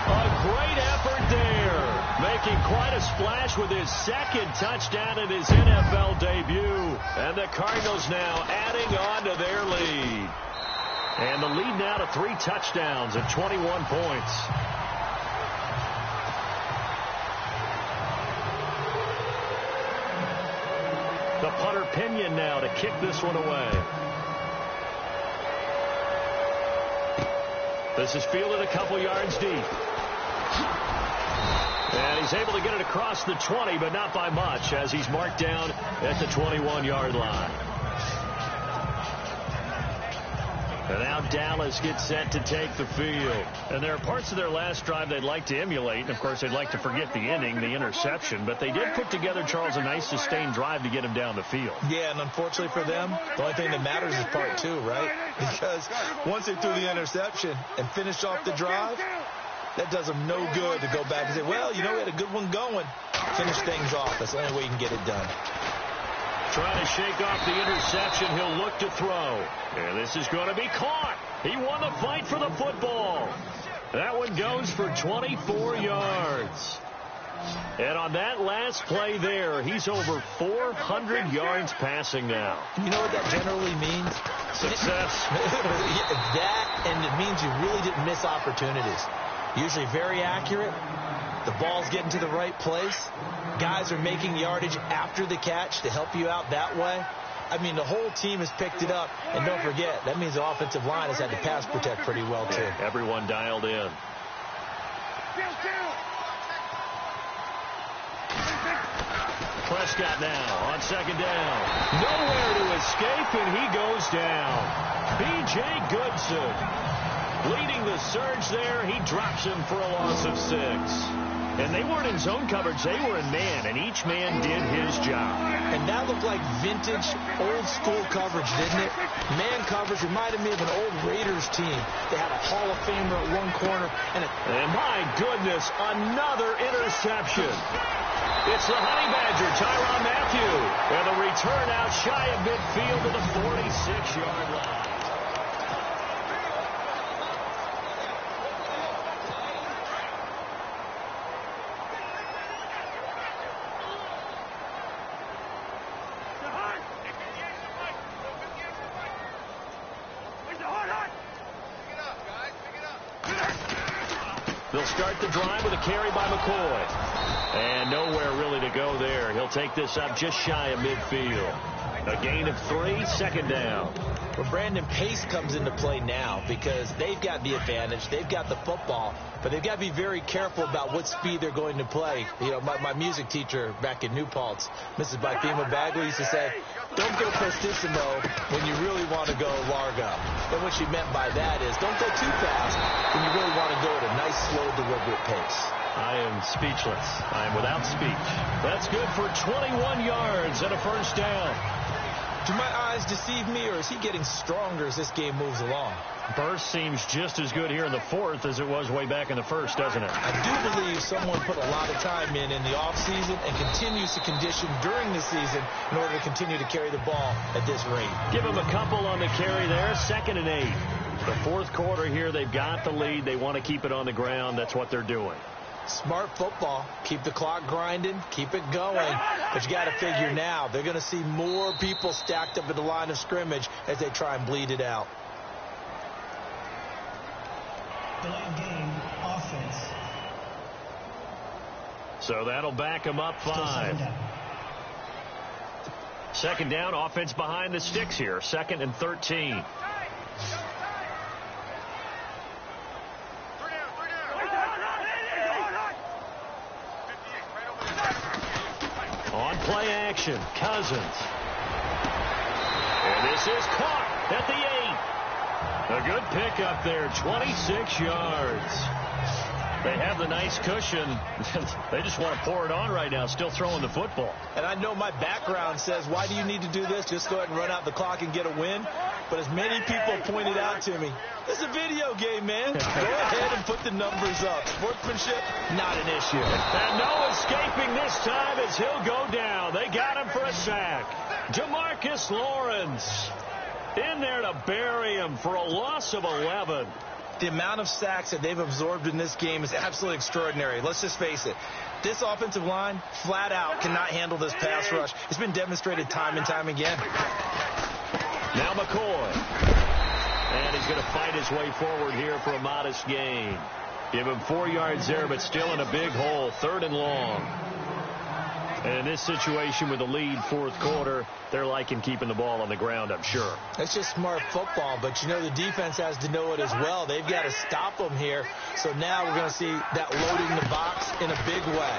A great effort there. Making quite a splash with his second touchdown in his NFL debut. And the Cardinals now adding on to their lead. And the lead now to 3 touchdowns at 21 points. The punter Pinion now to kick this one away. This is fielded a couple yards deep. And he's able to get it across the 20, but not by much, as he's marked down at the 21-yard line. And now Dallas gets set to take the field. And there are parts of their last drive they'd like to emulate. And, of course, they'd like to forget the inning, the interception. But they did put together, Charles, a nice sustained drive to get him down the field. Yeah, and unfortunately for them, the only thing that matters is part 2, right? Because once they threw the interception and finished off the drive, that does them no good to go back and say, well, you know, we had a good one going. Finish things off. That's the only way you can get it done. Trying to shake off the interception. He'll look to throw. And this is going to be caught. He won the fight for the football. That one goes for 24 yards. And on that last play there, he's over 400 yards passing now. You know what that generally means? Success. That, and it means you really didn't miss opportunities. Usually very accurate. The ball's getting to the right place. Guys are making yardage after the catch to help you out that way. I mean, the whole team has picked it up. And don't forget, that means the offensive line has had to pass protect pretty well, too. Yeah, everyone dialed in. Prescott now on second down. Nowhere to escape, and he goes down. B.J. Goodson leading the surge there. He drops him for a loss of 6. And they weren't in zone coverage. They were in man, and each man did his job. And that looked like vintage, old-school coverage, didn't it? Man coverage reminded me of an old Raiders team. They had a Hall of Famer at one corner. And my goodness, another interception. It's the Honey Badger, Tyrann Mathieu. And the return out shy of midfield to the 46-yard line. They'll start the drive with a carry by McCoy. And nowhere really to go there. He'll take this up just shy of midfield. A gain of 3, second down. Well, Brandon, pace comes into play now because they've got the advantage. They've got the football, but they've got to be very careful about what speed they're going to play. You know, my music teacher back in New Paltz, Mrs. Bythema Bagley, used to say, don't go prestissimo when you really want to go largo. And what she meant by that is don't go too fast when you really want to go at a nice, slow, deliberate pace. I am speechless. I am without speech. That's good for 21 yards and a first down. Do my eyes deceive me, or is he getting stronger as this game moves along? Burst seems just as good here in the fourth as it was way back in the first, doesn't it? I do believe someone put a lot of time in the offseason and continues to condition during the season in order to continue to carry the ball at this rate. Give him a couple on the carry there, 2nd and 8. The fourth quarter here, they've got the lead. They want to keep it on the ground. That's what they're doing. Smart football. Keep the clock grinding. Keep it going. But you got to figure now they're going to see more people stacked up at the line of scrimmage as they try and bleed it out. Delayed game, offense. So that'll back them up 5. Second down, offense behind the sticks here. 2nd and 13. On play action, Cousins. And this is caught at the 8. A good pickup there, 26 yards. They have the nice cushion. They just want to pour it on right now, still throwing the football. And I know my background says, why do you need to do this? Just go ahead and run out the clock and get a win. But as many people pointed out to me, this is a video game, man. Go ahead and put the numbers up. Sportsmanship, not an issue. And no escaping this time as he'll go down. They got him for a sack. Demarcus Lawrence in there to bury him for a loss of 11. The amount of sacks that they've absorbed in this game is absolutely extraordinary. Let's just face it. This offensive line, flat out, cannot handle this pass rush. It's been demonstrated time and time again. Now McCoy. And he's going to fight his way forward here for a modest gain. Give him 4 yards there, but still in a big hole. 3rd and long. And in this situation with the lead, fourth quarter, they're liking keeping the ball on the ground, I'm sure. It's just smart football, but you know the defense has to know it as well. They've got to stop them here. So now we're going to see that loading the box in a big way.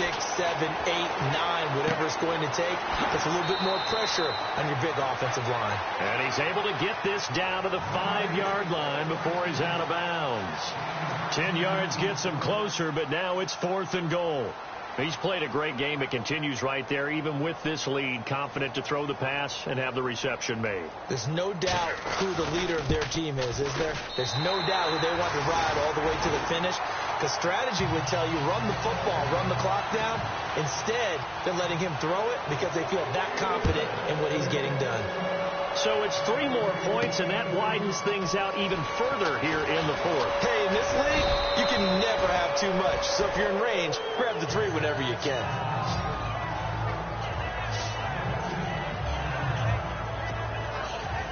6, 7, 8, 9, whatever it's going to take. It's a little bit more pressure on your big offensive line. And he's able to get this down to the 5-yard line before he's out of bounds. 10 yards gets him closer, but now it's 4th and goal. He's played a great game. It continues right there, even with this lead, confident to throw the pass and have the reception made. There's no doubt who the leader of their team is there? There's no doubt who they want to ride all the way to the finish. The strategy would tell you run the football, run the clock down. Instead, they're letting him throw it because they feel that confident in what he's getting done. So it's 3 more points, and that widens things out even further here in the fourth. Hey, in this league, you can never have too much. So if you're in range, grab the 3 whenever you can.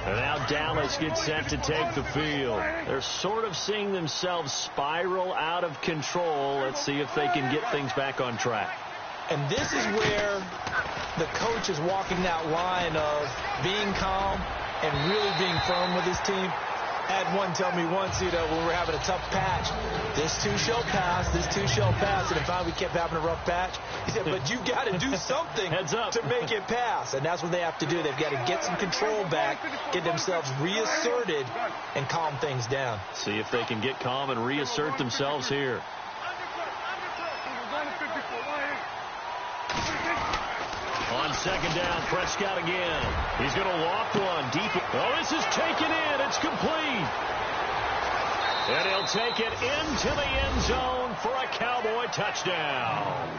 And now Dallas gets set to take the field. They're sort of seeing themselves spiral out of control. Let's see if they can get things back on track. And this is where the coach is walking that line of being calm and really being firm with his team. I had one tell me once, when we were having a tough patch, this too shall pass, this too shall pass. And if we kept having a rough patch, he said, but you got to do something to make it pass. And that's what they have to do. They've got to get some control back, get themselves reasserted, and calm things down. See if they can get calm and reassert themselves here. On second down, Prescott again. He's going to loft one deep. Oh, this is taken in. It's complete. And he'll take it into the end zone for a Cowboy touchdown.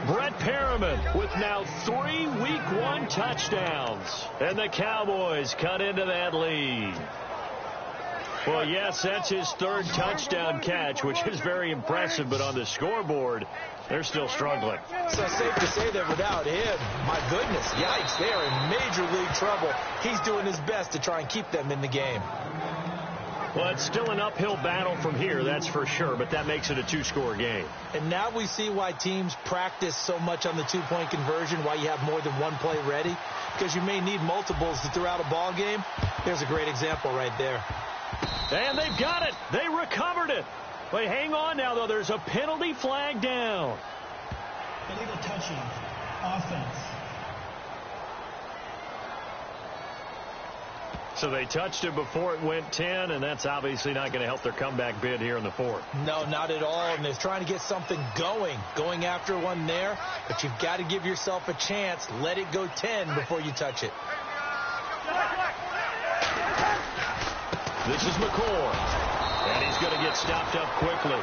Brett Perriman with now 3 Week 1 touchdowns. And the Cowboys cut into that lead. Well, yes, that's his 3rd touchdown catch, which is very impressive. But on the scoreboard, they're still struggling. So safe to say that without him, my goodness, yikes, they are in major league trouble. He's doing his best to try and keep them in the game. Well, it's still an uphill battle from here, that's for sure, but that makes it a two-score game. And now we see why teams practice so much on the two-point conversion, why you have more than one play ready, because you may need multiples throughout a ball game. There's a great example right there. And they've got it. They recovered it. But hang on now, though. There's a penalty flag down. Illegal touching. Offense. So they touched it before it went 10, and that's obviously not going to help their comeback bid here in the fourth. No, not at all. And they're trying to get something going after one there. But you've got to give yourself a chance. Let it go 10 before you touch it. This is McCoy. And he's going to get stopped up quickly.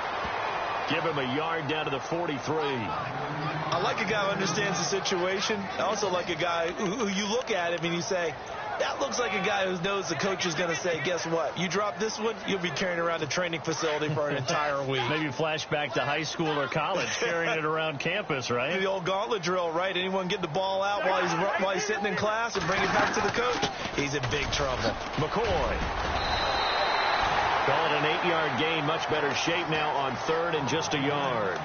Give him a yard down to the 43. I like a guy who understands the situation. I also like a guy who you look at him and you say, that looks like a guy who knows the coach is going to say, guess what? You drop this one, you'll be carrying around the training facility for an entire week. Maybe flashback to high school or college, carrying it around campus, right? The old gauntlet drill, right? Anyone get the ball out while he's sitting in class and bring it back to the coach? He's in big trouble. McCoy. Call it an 8-yard gain. Much better shape now on third and just a yard.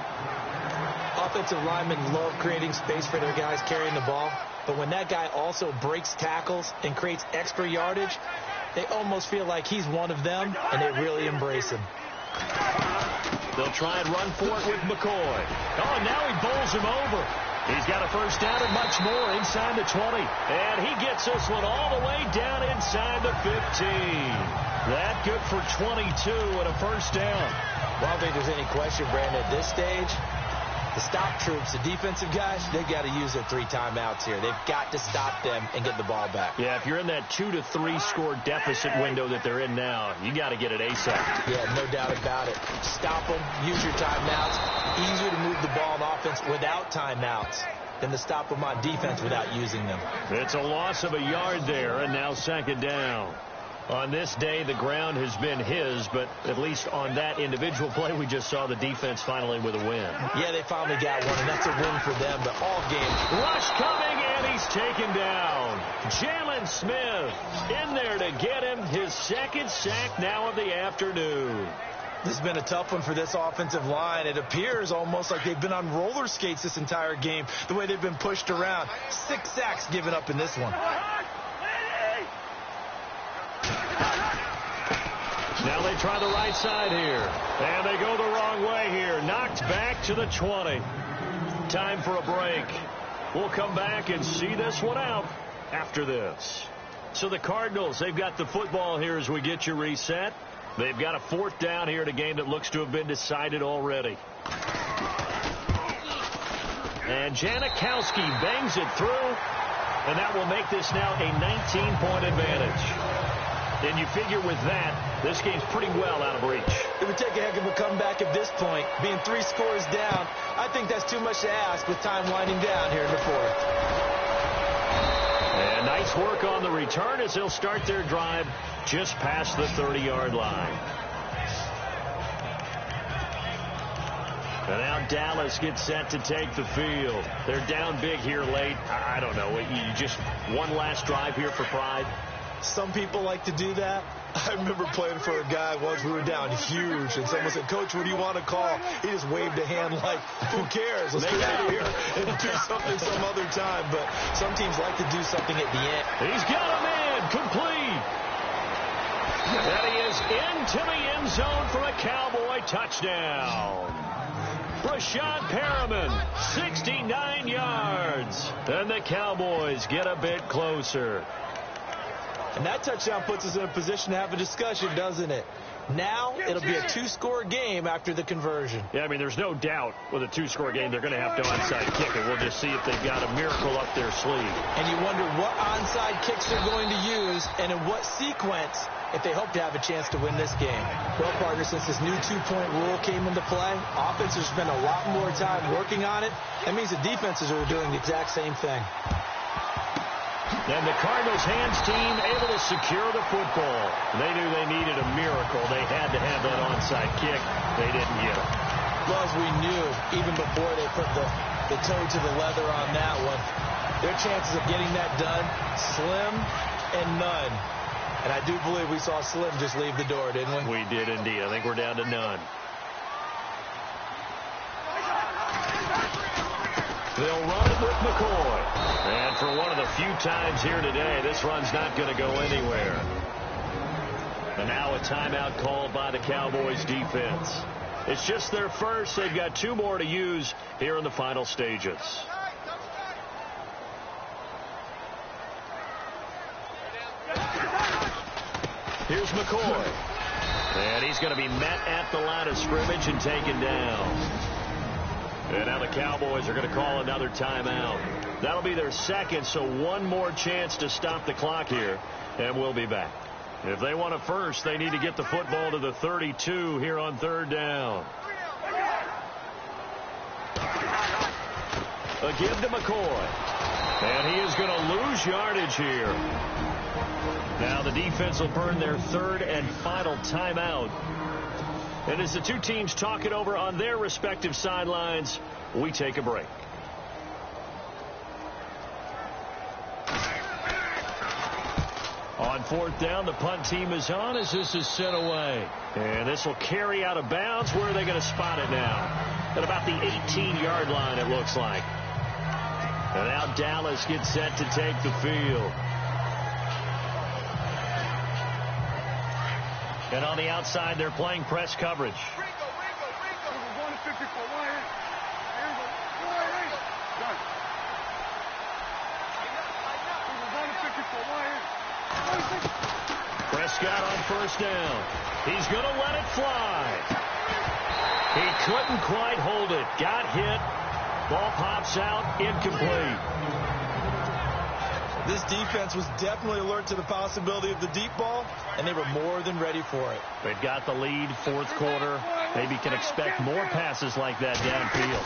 Offensive linemen love creating space for their guys carrying the ball. But when that guy also breaks tackles and creates extra yardage, they almost feel like he's one of them, and they really embrace him. They'll try and run for it with McCoy. Oh, and now he bowls him over. He's got a first down and much more inside the 20. And he gets this one all the way down inside the 15. That good for 22 and a first down. Well, I don't think there's any question, Brandon, at this stage, the stop troops, the defensive guys, they've got to use their 3 timeouts here. They've got to stop them and get the ball back. Yeah, if you're in that 2 to 3 score deficit window that they're in now, you got to get it ASAP. Yeah, no doubt about it. Stop them, use your timeouts. Easier to move the ball on offense without timeouts than to stop them on defense without using them. It's a loss of a yard there, and now second down. On this day, the ground has been his, but at least on that individual play, we just saw the defense finally with a win. Yeah, they finally got one, and that's a win for them. But all game. Rush coming, and he's taken down. Jalen Smith in there to get him his second sack now of the afternoon. This has been a tough one for this offensive line. It appears almost like they've been on roller skates this entire game, the way they've been pushed around. 6 sacks given up in this one. Now they try the right side here. And they go the wrong way here. Knocked back to the 20. Time for a break. We'll come back and see this one out after this. So the Cardinals, they've got the football here as we get you reset. They've got a 4th down here in a game that looks to have been decided already. And Janikowski bangs it through. And that will make this now a 19-point advantage. And you figure with that, this game's pretty well out of reach. It would take a heck of a comeback at this point. Being 3 scores down, I think that's too much to ask with time winding down here in the 4th. And nice work on the return as they'll start their drive just past the 30-yard line. And now Dallas gets set to take the field. They're down big here late. I don't know. You just one last drive here for pride. Some people like to do that. I remember playing for a guy once. We were down huge, and someone said, Coach, what do you want to call? He just waved a hand like, who cares? Let's get out of here and do something some other time. But some teams like to do something at the end. He's got him in. Complete. And he is into the end zone for a Cowboy touchdown. Rashad Perriman, 69 yards. And the Cowboys get a bit closer. And that touchdown puts us in a position to have a discussion, doesn't it? Now it'll be a 2-score game after the conversion. Yeah, I mean, there's no doubt with a 2-score game they're going to have to onside kick it. We'll just see if they've got a miracle up their sleeve. And you wonder what onside kicks they're going to use and in what sequence if they hope to have a chance to win this game. Well, partner, since this new 2-point rule came into play, offenses spend a lot more time working on it. That means the defenses are doing the exact same thing. And the Cardinals hands team able to secure the football. They knew they needed a miracle. They had to have that onside kick. They didn't get it. Well, as we knew, even before they put the toe to the leather on that one, their chances of getting that done, slim and none. And I do believe we saw Slim just leave the door, didn't we? We did indeed. I think we're down to none. They'll run it with McCoy. And for one of the few times here today, this run's not going to go anywhere. And now a timeout called by the Cowboys defense. It's just their first. They've got 2 more to use here in the final stages. Here's McCoy. And he's going to be met at the line of scrimmage and taken down. And now the Cowboys are going to call another timeout. That'll be their second, so one more chance to stop the clock here, and we'll be back. If they want a first, they need to get the football to the 32 here on 3rd down. A give to McCoy. And he is going to lose yardage here. Now the defense will burn their 3rd and final timeout. And as the 2 teams talk it over on their respective sidelines, we take a break. On 4th down, the punt team is on as this is sent away. And this will carry out of bounds. Where are they going to spot it now? At about the 18-yard line, it looks like. And now Dallas gets set to take the field. And on the outside, they're playing press coverage. Prescott on 1st down. He's going to let it fly. He couldn't quite hold it. Got hit. Ball pops out. Incomplete. This defense was definitely alert to the possibility of the deep ball, and they were more than ready for it. They've got the lead, 4th quarter. Maybe can expect more passes like that downfield.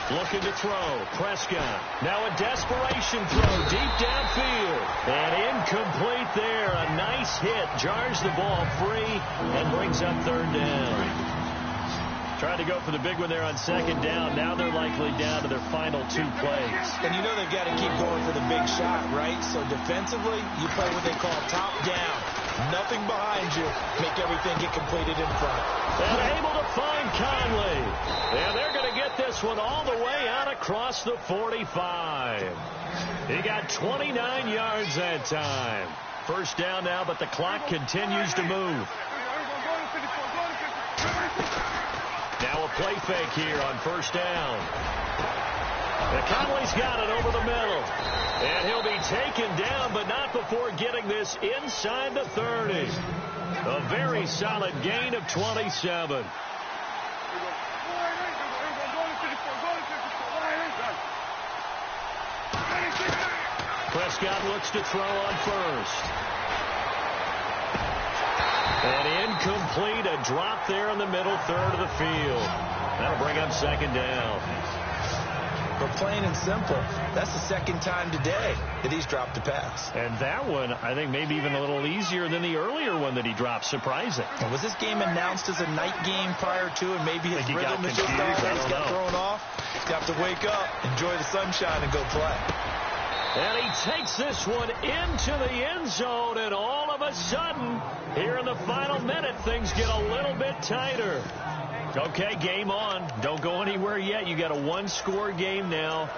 Looking to throw. Prescott. Now a desperation throw deep downfield. And incomplete there. A nice hit. Jars the ball free and brings up 3rd down. Trying to go for the big one there on 2nd down. Now they're likely down to their final 2 plays. And you know they've got to keep going for the big shot, right? So defensively, you play what they call top down. Nothing behind you. Make everything get completed in front. And able to find Conley. And they're going to get this one all the way out across the 45. He got 29 yards that time. 1st down now, but the clock continues to move. Now a play fake here on 1st down. And Conley's got it over the middle. And he'll be taken down, but not before getting this inside the 30. A very solid gain of 27. Prescott looks to throw on 1st. And incomplete, a drop there in the middle 3rd of the field. That'll bring up 2nd down. But plain and simple, that's the 2nd time today that he's dropped a pass. And that one, I think, maybe even a little easier than the earlier one that he dropped. Surprising. And was this game announced as a night game prior to, and maybe his rhythm is just off, he's got thrown off? He's got to wake up, enjoy the sunshine, and go play. And he takes this one into the end zone, and all of a sudden, here in the final minute, things get a little bit tighter. Okay, game on. Don't go anywhere yet. You got a 1-score game now.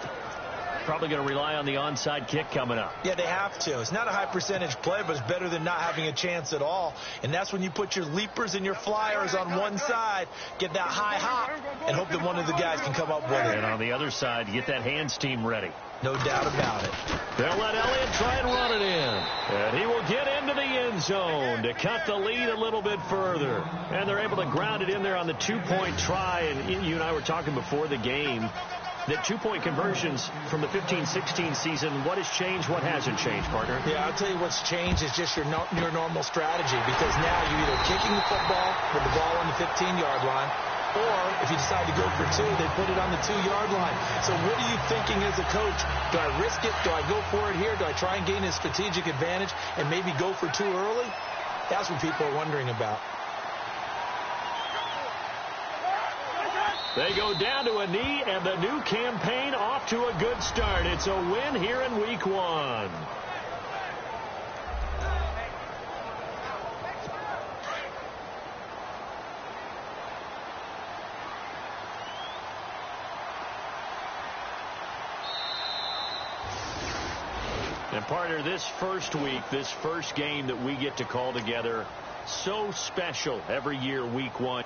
Probably going to rely on the onside kick coming up. Yeah, they have to. It's not a high percentage play, but it's better than not having a chance at all. And that's when you put your leapers and your flyers on one side, get that high hop, and hope that one of the guys can come up with it. And on the other side, you get that hands team ready. No doubt about it. They'll let Elliott try and run it in. And he will get into the end zone to cut the lead a little bit further. And they're able to ground it in there on the 2-point try. And you and I were talking before the game that 2-point conversions from the 15-16 season, what has changed, what hasn't changed, partner? Yeah, I'll tell you what's changed is just your normal strategy, because now you're either kicking the football with the ball on the 15-yard line, or if you decide to go for 2, they put it on the 2-yard line. So what are you thinking as a coach? Do I risk it? Do I go for it here? Do I try and gain a strategic advantage and maybe go for 2 early? That's what people are wondering about. They go down to a knee, and the new campaign off to a good start. It's a win here in Week 1. Partner, this first week, this first game that we get to call together, so special every year, week one.